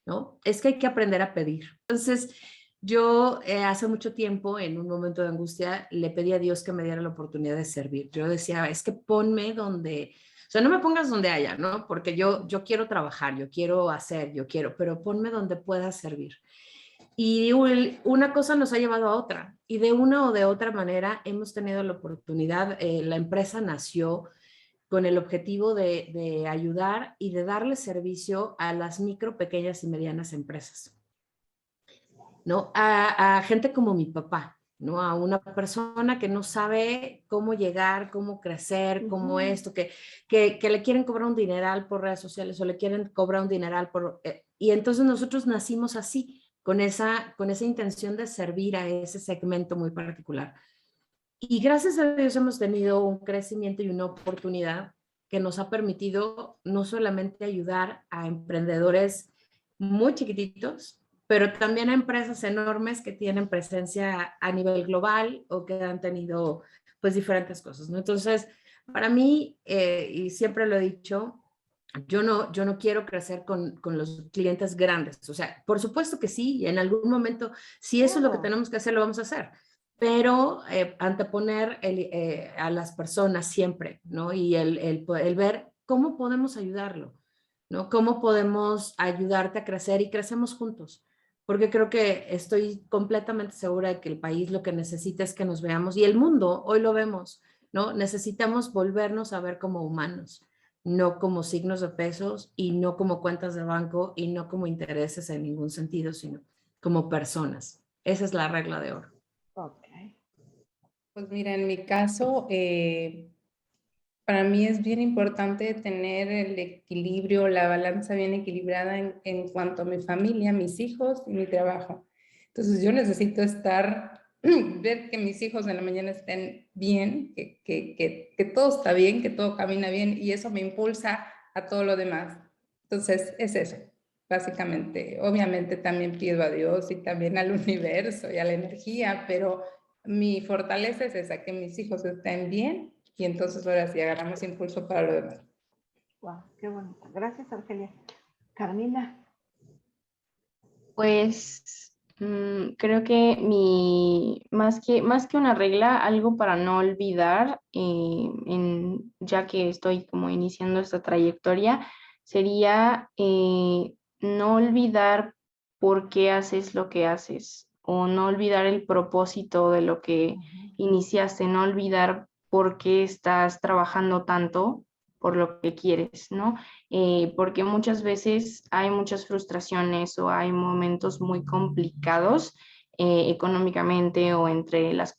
¿no? Es que hay que aprender a pedir. Entonces, yo hace mucho tiempo, en un momento de angustia, le pedí a Dios que me diera la oportunidad de servir. Yo decía, es que ponme donde, o sea, no me pongas donde haya, ¿no? Porque yo quiero trabajar, yo quiero hacer, pero ponme donde pueda servir. Y una cosa nos ha llevado a otra, y de una o de otra manera hemos tenido la oportunidad, la empresa nació con el objetivo de ayudar y de darle servicio a las micro, pequeñas y medianas empresas, ¿no? A gente como mi papá, ¿no? A una persona que no sabe cómo llegar, cómo crecer, cómo esto, que le quieren cobrar un dineral por redes sociales o le quieren cobrar un dineral por... y entonces nosotros nacimos así, con esa intención de servir a ese segmento muy particular. Y gracias a Dios hemos tenido un crecimiento y una oportunidad que nos ha permitido no solamente ayudar a emprendedores muy chiquititos, pero también a empresas enormes que tienen presencia a nivel global o que han tenido pues diferentes cosas, ¿no? Entonces, para mí, y siempre lo he dicho, yo no quiero crecer con los clientes grandes. O sea, por supuesto que sí, y en algún momento, si eso es lo que tenemos que hacer, lo vamos a hacer. Pero anteponer a las personas siempre, ¿no? Y el ver cómo podemos ayudarlo, ¿no? Cómo podemos ayudarte a crecer y crecemos juntos. Porque creo que estoy completamente segura de que el país lo que necesita es que nos veamos, y el mundo, hoy lo vemos, ¿no? Necesitamos volvernos a ver como humanos, no como signos de pesos y no como cuentas de banco y no como intereses en ningún sentido, sino como personas. Esa es la regla de oro. Ok. Pues mira, en mi caso, para mí es bien importante tener el equilibrio, la balanza bien equilibrada en cuanto a mi familia, mis hijos y mi trabajo. Entonces yo necesito ver que mis hijos en la mañana estén bien, que todo está bien, que todo camina bien, y eso me impulsa a todo lo demás. Entonces es eso, básicamente. Obviamente también pido a Dios y también al universo y a la energía, pero mi fortaleza es esa, que mis hijos estén bien, y entonces ahora sí agarramos impulso para lo demás. Wow, qué bonito. Gracias, Argelia. Carmina. Pues creo que más que una regla, algo para no olvidar, ya que estoy como iniciando esta trayectoria, sería no olvidar por qué haces lo que haces, o no olvidar el propósito de lo que iniciaste, no olvidar por qué estás trabajando tanto por lo que quieres, ¿no? Porque muchas veces hay muchas frustraciones o hay momentos muy complicados económicamente o entre las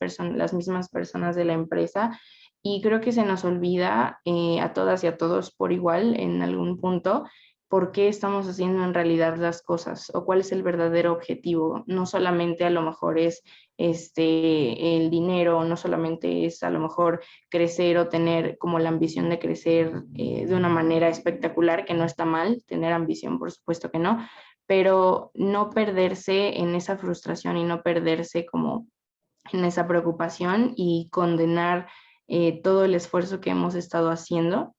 mismas personas de la empresa, y creo que se nos olvida a todas y a todos por igual en algún punto por qué estamos haciendo en realidad las cosas o cuál es el verdadero objetivo. No solamente a lo mejor es el dinero, no solamente es a lo mejor crecer o tener como la ambición de crecer de una manera espectacular, que no está mal, tener ambición, por supuesto que no, pero no perderse en esa frustración y no perderse como en esa preocupación y condenar todo el esfuerzo que hemos estado haciendo.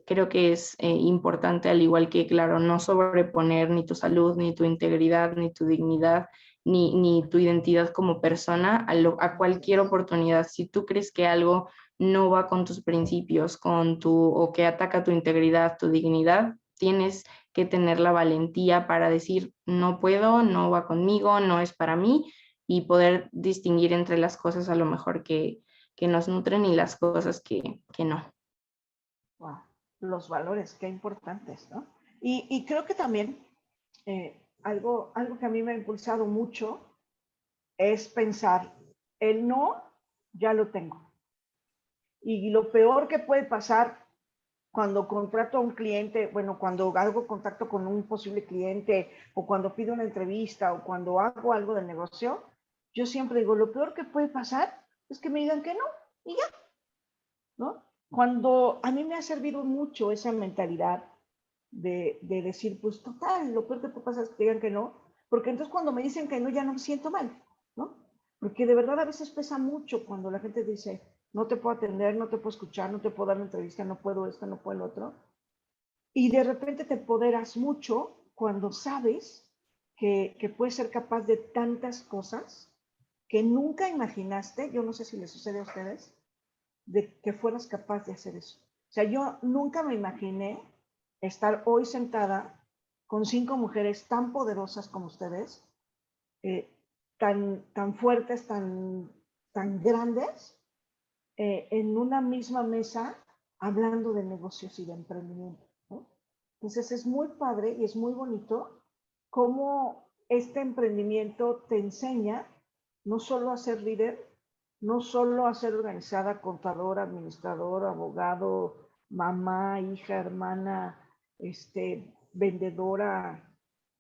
Creo que es importante, al igual que, claro, no sobreponer ni tu salud, ni tu integridad, ni tu dignidad, ni tu identidad como persona a cualquier oportunidad. Si tú crees que algo no va con tus principios, o que ataca tu integridad, tu dignidad, tienes que tener la valentía para decir, no puedo, no va conmigo, no es para mí, y poder distinguir entre las cosas a lo mejor que nos nutren y las cosas que no. Wow, los valores, qué importantes, ¿no? Y creo que también algo que a mí me ha impulsado mucho es pensar, el no ya lo tengo. Y lo peor que puede pasar cuando contrato a un cliente, bueno, cuando hago contacto con un posible cliente o cuando pido una entrevista o cuando hago algo de negocio, yo siempre digo, lo peor que puede pasar es que me digan que no y ya, ¿no? Cuando a mí me ha servido mucho esa mentalidad de decir, pues total, lo peor que puede pasar es que digan que no, porque entonces cuando me dicen que no ya no me siento mal, ¿no? Porque de verdad a veces pesa mucho cuando la gente dice, no te puedo atender, no te puedo escuchar, no te puedo dar una entrevista, no puedo esto, no puedo el otro. Y de repente te empoderas mucho cuando sabes que puedes ser capaz de tantas cosas que nunca imaginaste, yo no sé si les sucede a ustedes, de que fueras capaz de hacer eso. O sea, yo nunca me imaginé estar hoy sentada con 5 mujeres tan poderosas como ustedes, tan fuertes, tan grandes, en una misma mesa hablando de negocios y de emprendimiento, ¿no? Entonces es muy padre y es muy bonito cómo este emprendimiento te enseña no solo a ser líder, no solo a ser organizada, contador, administrador, abogado, mamá, hija, hermana, vendedora,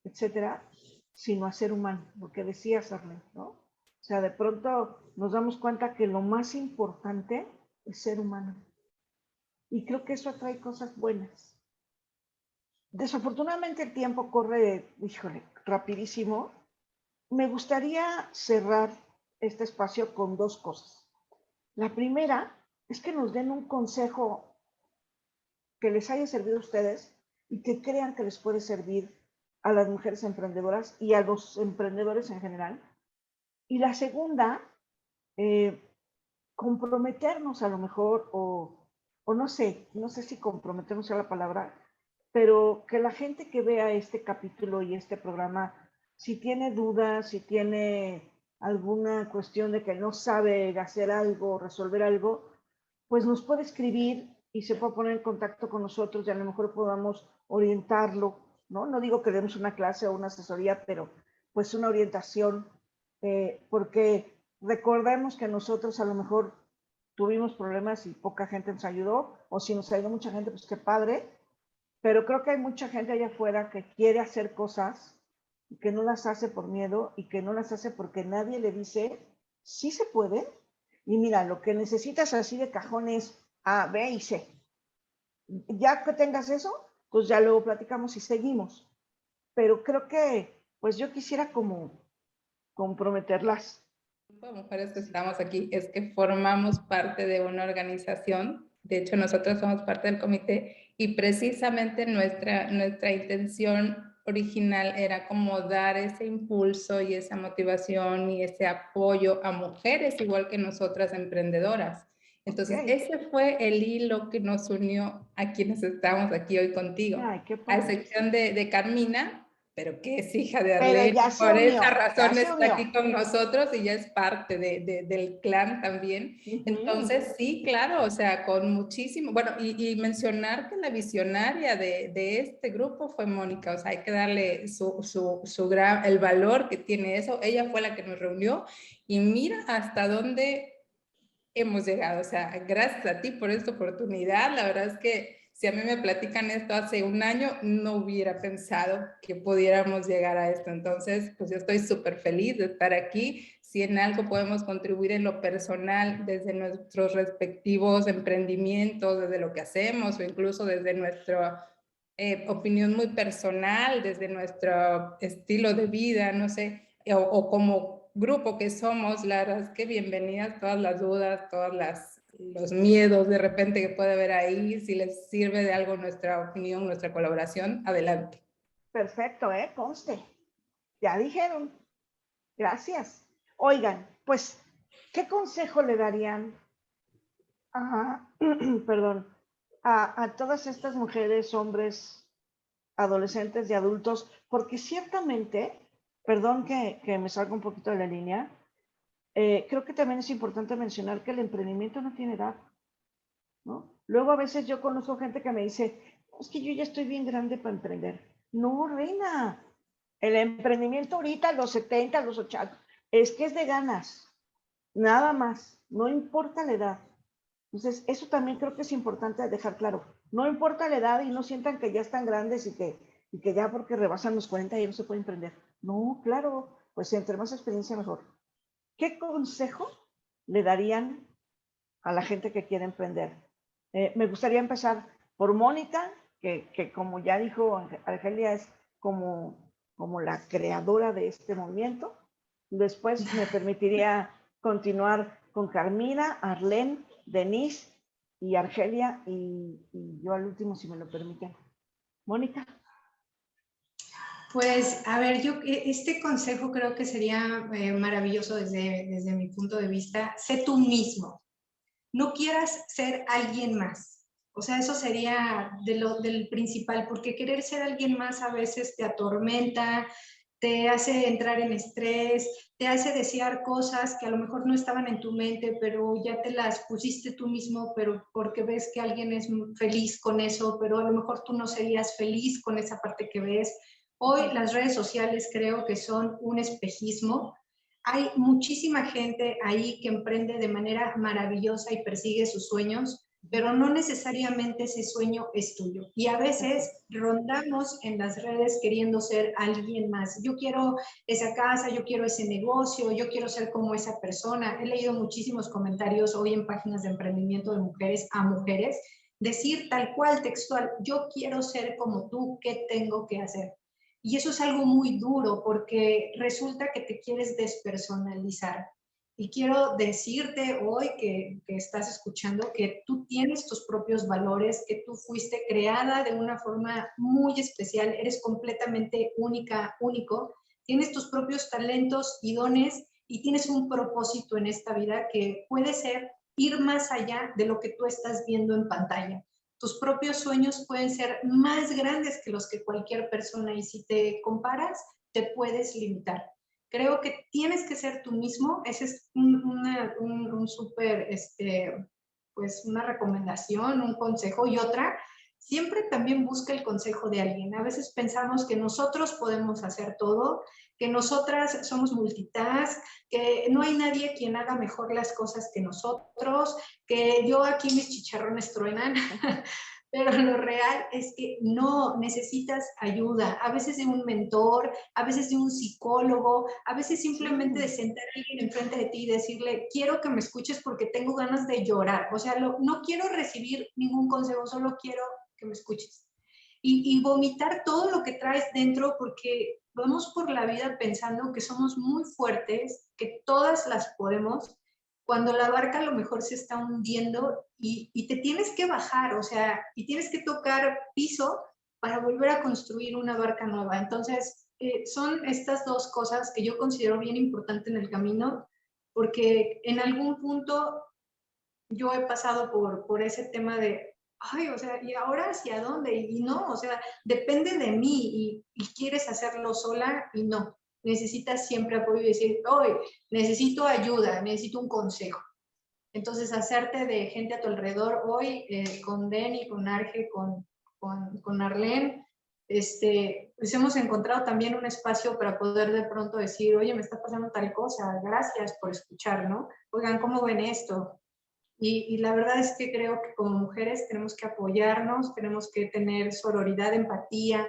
etcétera, sino a ser humano, lo que decías, Arlene, ¿no? O sea, de pronto nos damos cuenta que lo más importante es ser humano. Y creo que eso atrae cosas buenas. Desafortunadamente el tiempo corre, híjole, rapidísimo. Me gustaría cerrar este espacio con 2 cosas. La primera es que nos den un consejo que les haya servido a ustedes y que crean que les puede servir a las mujeres emprendedoras y a los emprendedores en general. Y la segunda, comprometernos a lo mejor, o no sé si comprometernos sea la palabra, pero que la gente que vea este capítulo y este programa, si tiene dudas, si tiene alguna cuestión de que no sabe hacer algo, resolver algo, pues nos puede escribir y se puede poner en contacto con nosotros y a lo mejor podamos orientarlo, ¿no? No digo que demos una clase o una asesoría, pero pues una orientación, porque recordemos que nosotros a lo mejor tuvimos problemas y poca gente nos ayudó, o si nos ayudó mucha gente, pues qué padre, pero creo que hay mucha gente allá afuera que quiere hacer cosas que no las hace por miedo y que no las hace porque nadie le dice, sí se puede. Y mira, lo que necesitas así de cajón es A, B y C. Ya que tengas eso, pues ya luego platicamos y seguimos. Pero creo que, pues yo quisiera como comprometerlas. Mujeres que estamos aquí es que formamos parte de una organización. De hecho, nosotros somos parte del comité y precisamente nuestra intención original era como dar ese impulso y esa motivación y ese apoyo a mujeres igual que nosotras emprendedoras. Entonces, ese fue el hilo que nos unió a quienes estamos aquí hoy contigo. Ay, qué a excepción de Carmina, pero que es hija de Pero Arlene, ya se por unió, esa razón ya se está unió. aquí con nosotros y ya es parte del clan también. Entonces, sí, claro, o sea, con muchísimo, bueno, y mencionar que la visionaria de este grupo fue Mónica, o sea, hay que darle el valor que tiene eso. Ella fue la que nos reunió y mira hasta dónde hemos llegado, o sea, gracias a ti por esta oportunidad. La verdad es que si a mí me platican esto hace un año, no hubiera pensado que pudiéramos llegar a esto. Entonces, pues yo estoy súper feliz de estar aquí. Si en algo podemos contribuir en lo personal, desde nuestros respectivos emprendimientos, desde lo que hacemos o incluso desde nuestra opinión muy personal, desde nuestro estilo de vida, no sé, o como grupo que somos, la verdad es que bienvenidas todas las dudas, los miedos de repente que puede haber ahí. Si les sirve de algo nuestra opinión, nuestra colaboración, adelante. Perfecto, conste. Ya dijeron. Gracias. Oigan, pues, ¿qué consejo le darían perdón, a todas estas mujeres, hombres, adolescentes y adultos? Porque ciertamente, perdón que me salga un poquito de la línea, creo que también es importante mencionar que el emprendimiento no tiene edad, ¿no? Luego a veces yo conozco gente que me dice, es que yo ya estoy bien grande para emprender. No, reina, el emprendimiento ahorita, los 70, los 80, es que es de ganas, nada más, no importa la edad. Entonces, eso también creo que es importante dejar claro. No importa la edad y no sientan que ya están grandes y que ya porque rebasan los 40 ya no se puede emprender. No, claro, pues entre más experiencia mejor. ¿Qué consejo le darían a la gente que quiere emprender? Me gustaría empezar por Mónica, que como ya dijo Argelia, es como la creadora de este movimiento. Después me permitiría continuar con Carmina, Arlene, Denise y Argelia, y yo al último, si me lo permiten. Mónica. Pues, a ver, yo este consejo creo que sería maravilloso desde mi punto de vista. Sé tú mismo. No quieras ser alguien más. O sea, eso sería del principal, porque querer ser alguien más a veces te atormenta, te hace entrar en estrés, te hace desear cosas que a lo mejor no estaban en tu mente, pero ya te las pusiste tú mismo, pero porque ves que alguien es feliz con eso, pero a lo mejor tú no serías feliz con esa parte que ves. Hoy las redes sociales creo que son un espejismo. Hay muchísima gente ahí que emprende de manera maravillosa y persigue sus sueños, pero no necesariamente ese sueño es tuyo. Y a veces rondamos en las redes queriendo ser alguien más. Yo quiero esa casa, yo quiero ese negocio, yo quiero ser como esa persona. He leído muchísimos comentarios hoy en páginas de emprendimiento de mujeres a mujeres, decir tal cual textual, yo quiero ser como tú, ¿qué tengo que hacer? Y eso es algo muy duro porque resulta que te quieres despersonalizar. Y quiero decirte hoy que estás escuchando que tú tienes tus propios valores, que tú fuiste creada de una forma muy especial, eres completamente única, único, tienes tus propios talentos y dones y tienes un propósito en esta vida que puede ser ir más allá de lo que tú estás viendo en pantalla. Tus propios sueños pueden ser más grandes que los que cualquier persona y si te comparas, te puedes limitar. Creo que tienes que ser tú mismo. Esa es un súper, pues una recomendación, un consejo. Y otra, siempre también busca el consejo de alguien. A veces pensamos que nosotros podemos hacer todo, que nosotras somos multitask, que no hay nadie quien haga mejor las cosas que nosotros, que yo aquí mis chicharrones truenan, pero lo real es que no, necesitas ayuda, a veces de un mentor, a veces de un psicólogo, a veces simplemente de sentar a alguien enfrente de ti y decirle, quiero que me escuches porque tengo ganas de llorar, o sea, no quiero recibir ningún consejo, solo quiero que me escuches. Y vomitar todo lo que traes dentro, porque vamos por la vida pensando que somos muy fuertes, que todas las podemos, cuando la barca a lo mejor se está hundiendo y te tienes que bajar, o sea, y tienes que tocar piso para volver a construir una barca nueva. Entonces, son estas dos cosas que yo considero bien importante en el camino, porque en algún punto yo he pasado por ese tema de, ay, o sea, ¿y ahora hacia dónde? Y no, o sea, depende de mí y quieres hacerlo sola y no. Necesitas siempre apoyo y decir, hoy necesito ayuda, necesito un consejo. Entonces, hacerte de gente a tu alrededor hoy, con Denny, con Arge, con Arlene, pues hemos encontrado también un espacio para poder de pronto decir, oye, me está pasando tal cosa, gracias por escuchar, ¿no? Oigan, ¿cómo ven esto? Y la verdad es que creo que como mujeres tenemos que apoyarnos, tenemos que tener sororidad, empatía,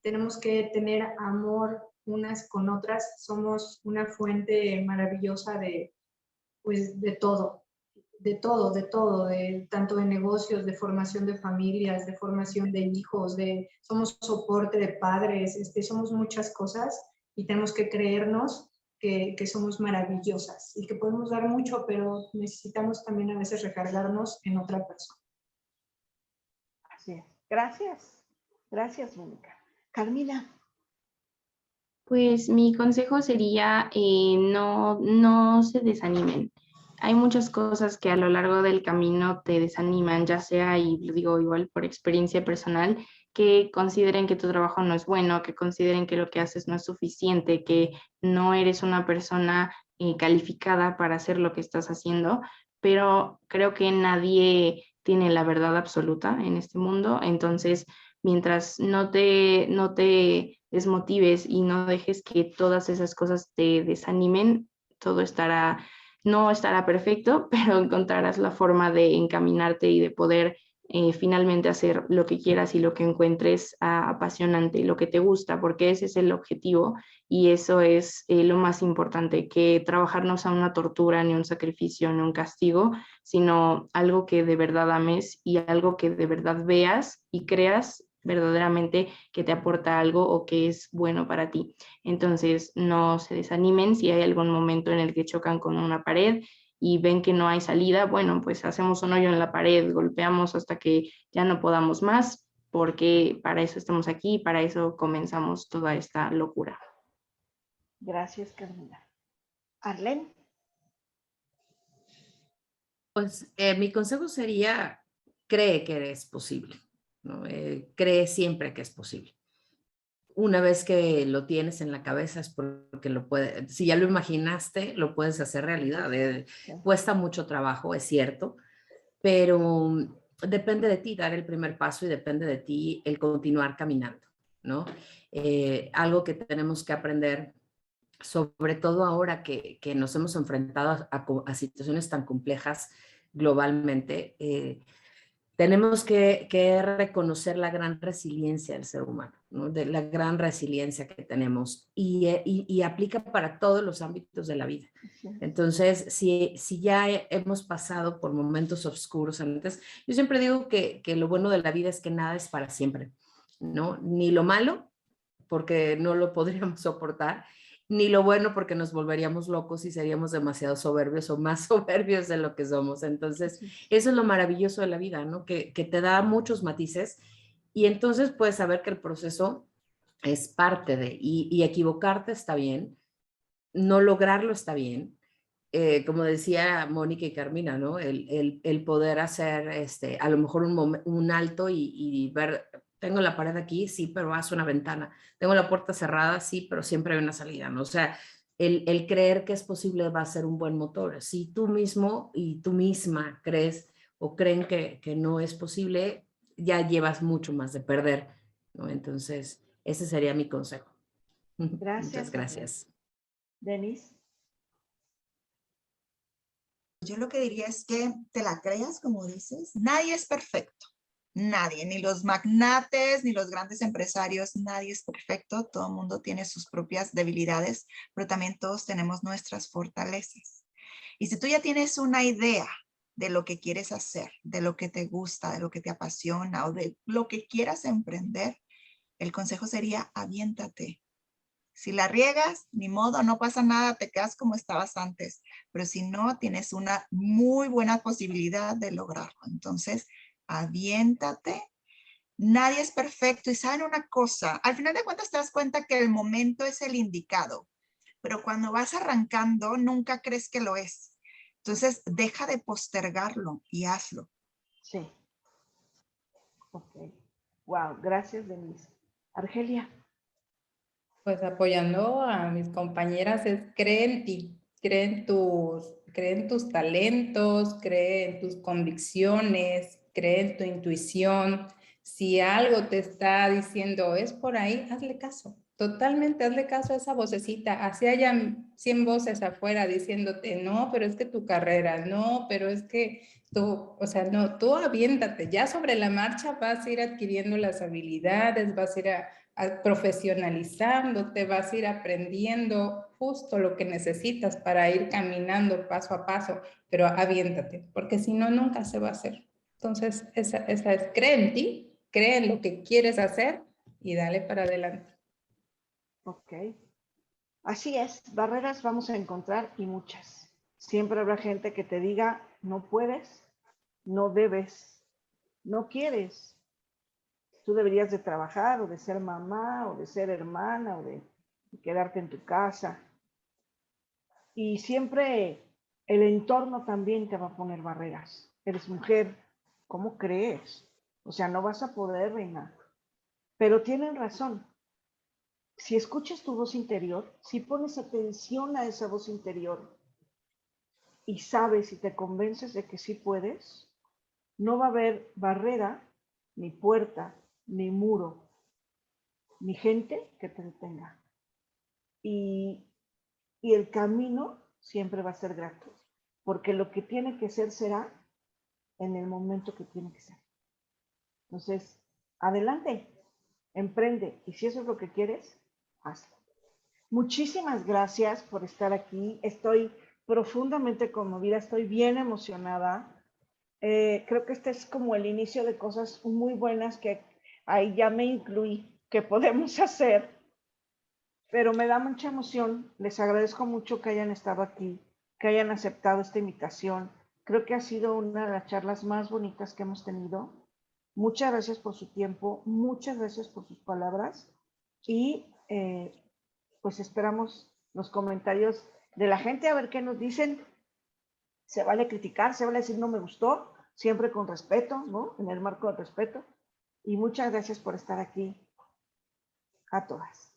tenemos que tener amor unas con otras. Somos una fuente maravillosa de, pues, de todo, tanto de negocios, de formación de familias, de formación de hijos, somos soporte de padres, somos muchas cosas y tenemos que creernos que somos maravillosas y que podemos dar mucho, pero necesitamos también a veces recargarnos en otra persona. Así es. Gracias. Gracias, Mónica. Carmina. Pues mi consejo sería no se desanimen. Hay muchas cosas que a lo largo del camino te desaniman, ya sea, y lo digo igual por experiencia personal, que consideren que tu trabajo no es bueno, que consideren que lo que haces no es suficiente, que no eres una persona calificada para hacer lo que estás haciendo, pero creo que nadie tiene la verdad absoluta en este mundo, entonces mientras no te desmotives y no dejes que todas esas cosas te desanimen, todo no estará perfecto, pero encontrarás la forma de encaminarte y de poder finalmente hacer lo que quieras y lo que encuentres apasionante, lo que te gusta, porque ese es el objetivo y eso es lo más importante, que trabajar no sea una tortura, ni un sacrificio, ni un castigo, sino algo que de verdad ames y algo que de verdad veas y creas verdaderamente que te aporta algo o que es bueno para ti. Entonces, no se desanimen si hay algún momento en el que chocan con una pared y ven que no hay salida, bueno, pues hacemos un hoyo en la pared, golpeamos hasta que ya no podamos más, porque para eso estamos aquí, para eso comenzamos toda esta locura. Gracias, Carmina. Arlene. Pues mi consejo sería, cree que eres posible, ¿no? Cree siempre que es posible. Una vez que lo tienes en la cabeza es porque lo puedes, si ya lo imaginaste, lo puedes hacer realidad. Cuesta mucho trabajo, es cierto, pero depende de ti dar el primer paso y depende de ti el continuar caminando, ¿no? Algo que tenemos que aprender, sobre todo ahora que nos hemos enfrentado a situaciones tan complejas globalmente, tenemos que reconocer la gran resiliencia del ser humano, ¿no? De la gran resiliencia que tenemos y aplica para todos los ámbitos de la vida. Entonces, si ya hemos pasado por momentos oscuros antes, yo siempre digo que lo bueno de la vida es que nada es para siempre, ¿no? Ni lo malo, porque no lo podríamos soportar, ni lo bueno porque nos volveríamos locos y seríamos demasiado soberbios o más soberbios de lo que somos. Entonces, eso es lo maravilloso de la vida, ¿no? Que te da muchos matices y entonces puedes saber que el proceso es parte de, y equivocarte está bien, no lograrlo está bien. Como decía Mónica y Carmina, ¿no? El poder hacer a lo mejor un alto y ver, tengo la pared aquí, sí, pero haz una ventana. Tengo la puerta cerrada, sí, pero siempre hay una salida, ¿no? O sea, el creer que es posible va a ser un buen motor. Si tú mismo y tú misma crees o creen que no es posible, ya llevas mucho más de perder, ¿no? Entonces, ese sería mi consejo. Gracias. Muchas gracias. Denise. Yo lo que diría es que te la creas, como dices, nadie es perfecto. Nadie, ni los magnates, ni los grandes empresarios, nadie es perfecto. Todo el mundo tiene sus propias debilidades, pero también todos tenemos nuestras fortalezas. Y si tú ya tienes una idea de lo que quieres hacer, de lo que te gusta, de lo que te apasiona o de lo que quieras emprender, el consejo sería aviéntate. Si la riegas, ni modo, no pasa nada, te quedas como estabas antes. Pero si no, tienes una muy buena posibilidad de lograrlo. Entonces, aviéntate. Nadie es perfecto. Y saben una cosa, al final de cuentas te das cuenta que el momento es el indicado. Pero cuando vas arrancando, nunca crees que lo es. Entonces, deja de postergarlo y hazlo. Sí. Ok. Wow, gracias, Denise. Argelia. Pues apoyando a mis compañeras es cree en ti, cree en tus talentos, cree en tus convicciones, cree en tu intuición. Si algo te está diciendo es por ahí, hazle caso. Totalmente hazle caso a esa vocecita. Así hayan 100 voces afuera diciéndote, no, pero es que tu carrera, no, pero es que tú, o sea, no, tú aviéntate. Ya sobre la marcha vas a ir adquiriendo las habilidades, vas a ir profesionalizándote, vas a ir aprendiendo justo lo que necesitas para ir caminando paso a paso, pero aviéntate, porque si no, nunca se va a hacer. Entonces, esa es, cree en ti, cree en lo que quieres hacer y dale para adelante. Ok. Así es, barreras vamos a encontrar y muchas. Siempre habrá gente que te diga, no puedes, no debes, no quieres. Tú deberías de trabajar o de ser mamá o de ser hermana o de quedarte en tu casa. Y siempre el entorno también te va a poner barreras. Eres mujer, ¿cómo crees? O sea, no vas a poder, reina. Pero tienen razón. Si escuchas tu voz interior, si pones atención a esa voz interior y sabes y te convences de que sí puedes, no va a haber barrera, ni puerta, ni muro, ni gente que te detenga. Y el camino siempre va a ser grato, porque lo que tiene que ser será en el momento que tiene que ser. Entonces, adelante, emprende, y si eso es lo que quieres, hazlo. Muchísimas gracias por estar aquí. Estoy profundamente conmovida, estoy bien emocionada. Creo que este es como el inicio de cosas muy buenas que ahí ya me incluí, que podemos hacer. Pero me da mucha emoción. Les agradezco mucho que hayan estado aquí, que hayan aceptado esta invitación. Creo que ha sido una de las charlas más bonitas que hemos tenido. Muchas gracias por su tiempo, muchas gracias por sus palabras y pues esperamos los comentarios de la gente a ver qué nos dicen. Se vale criticar, se vale decir no me gustó, siempre con respeto, ¿no? En el marco del respeto. Y muchas gracias por estar aquí a todas.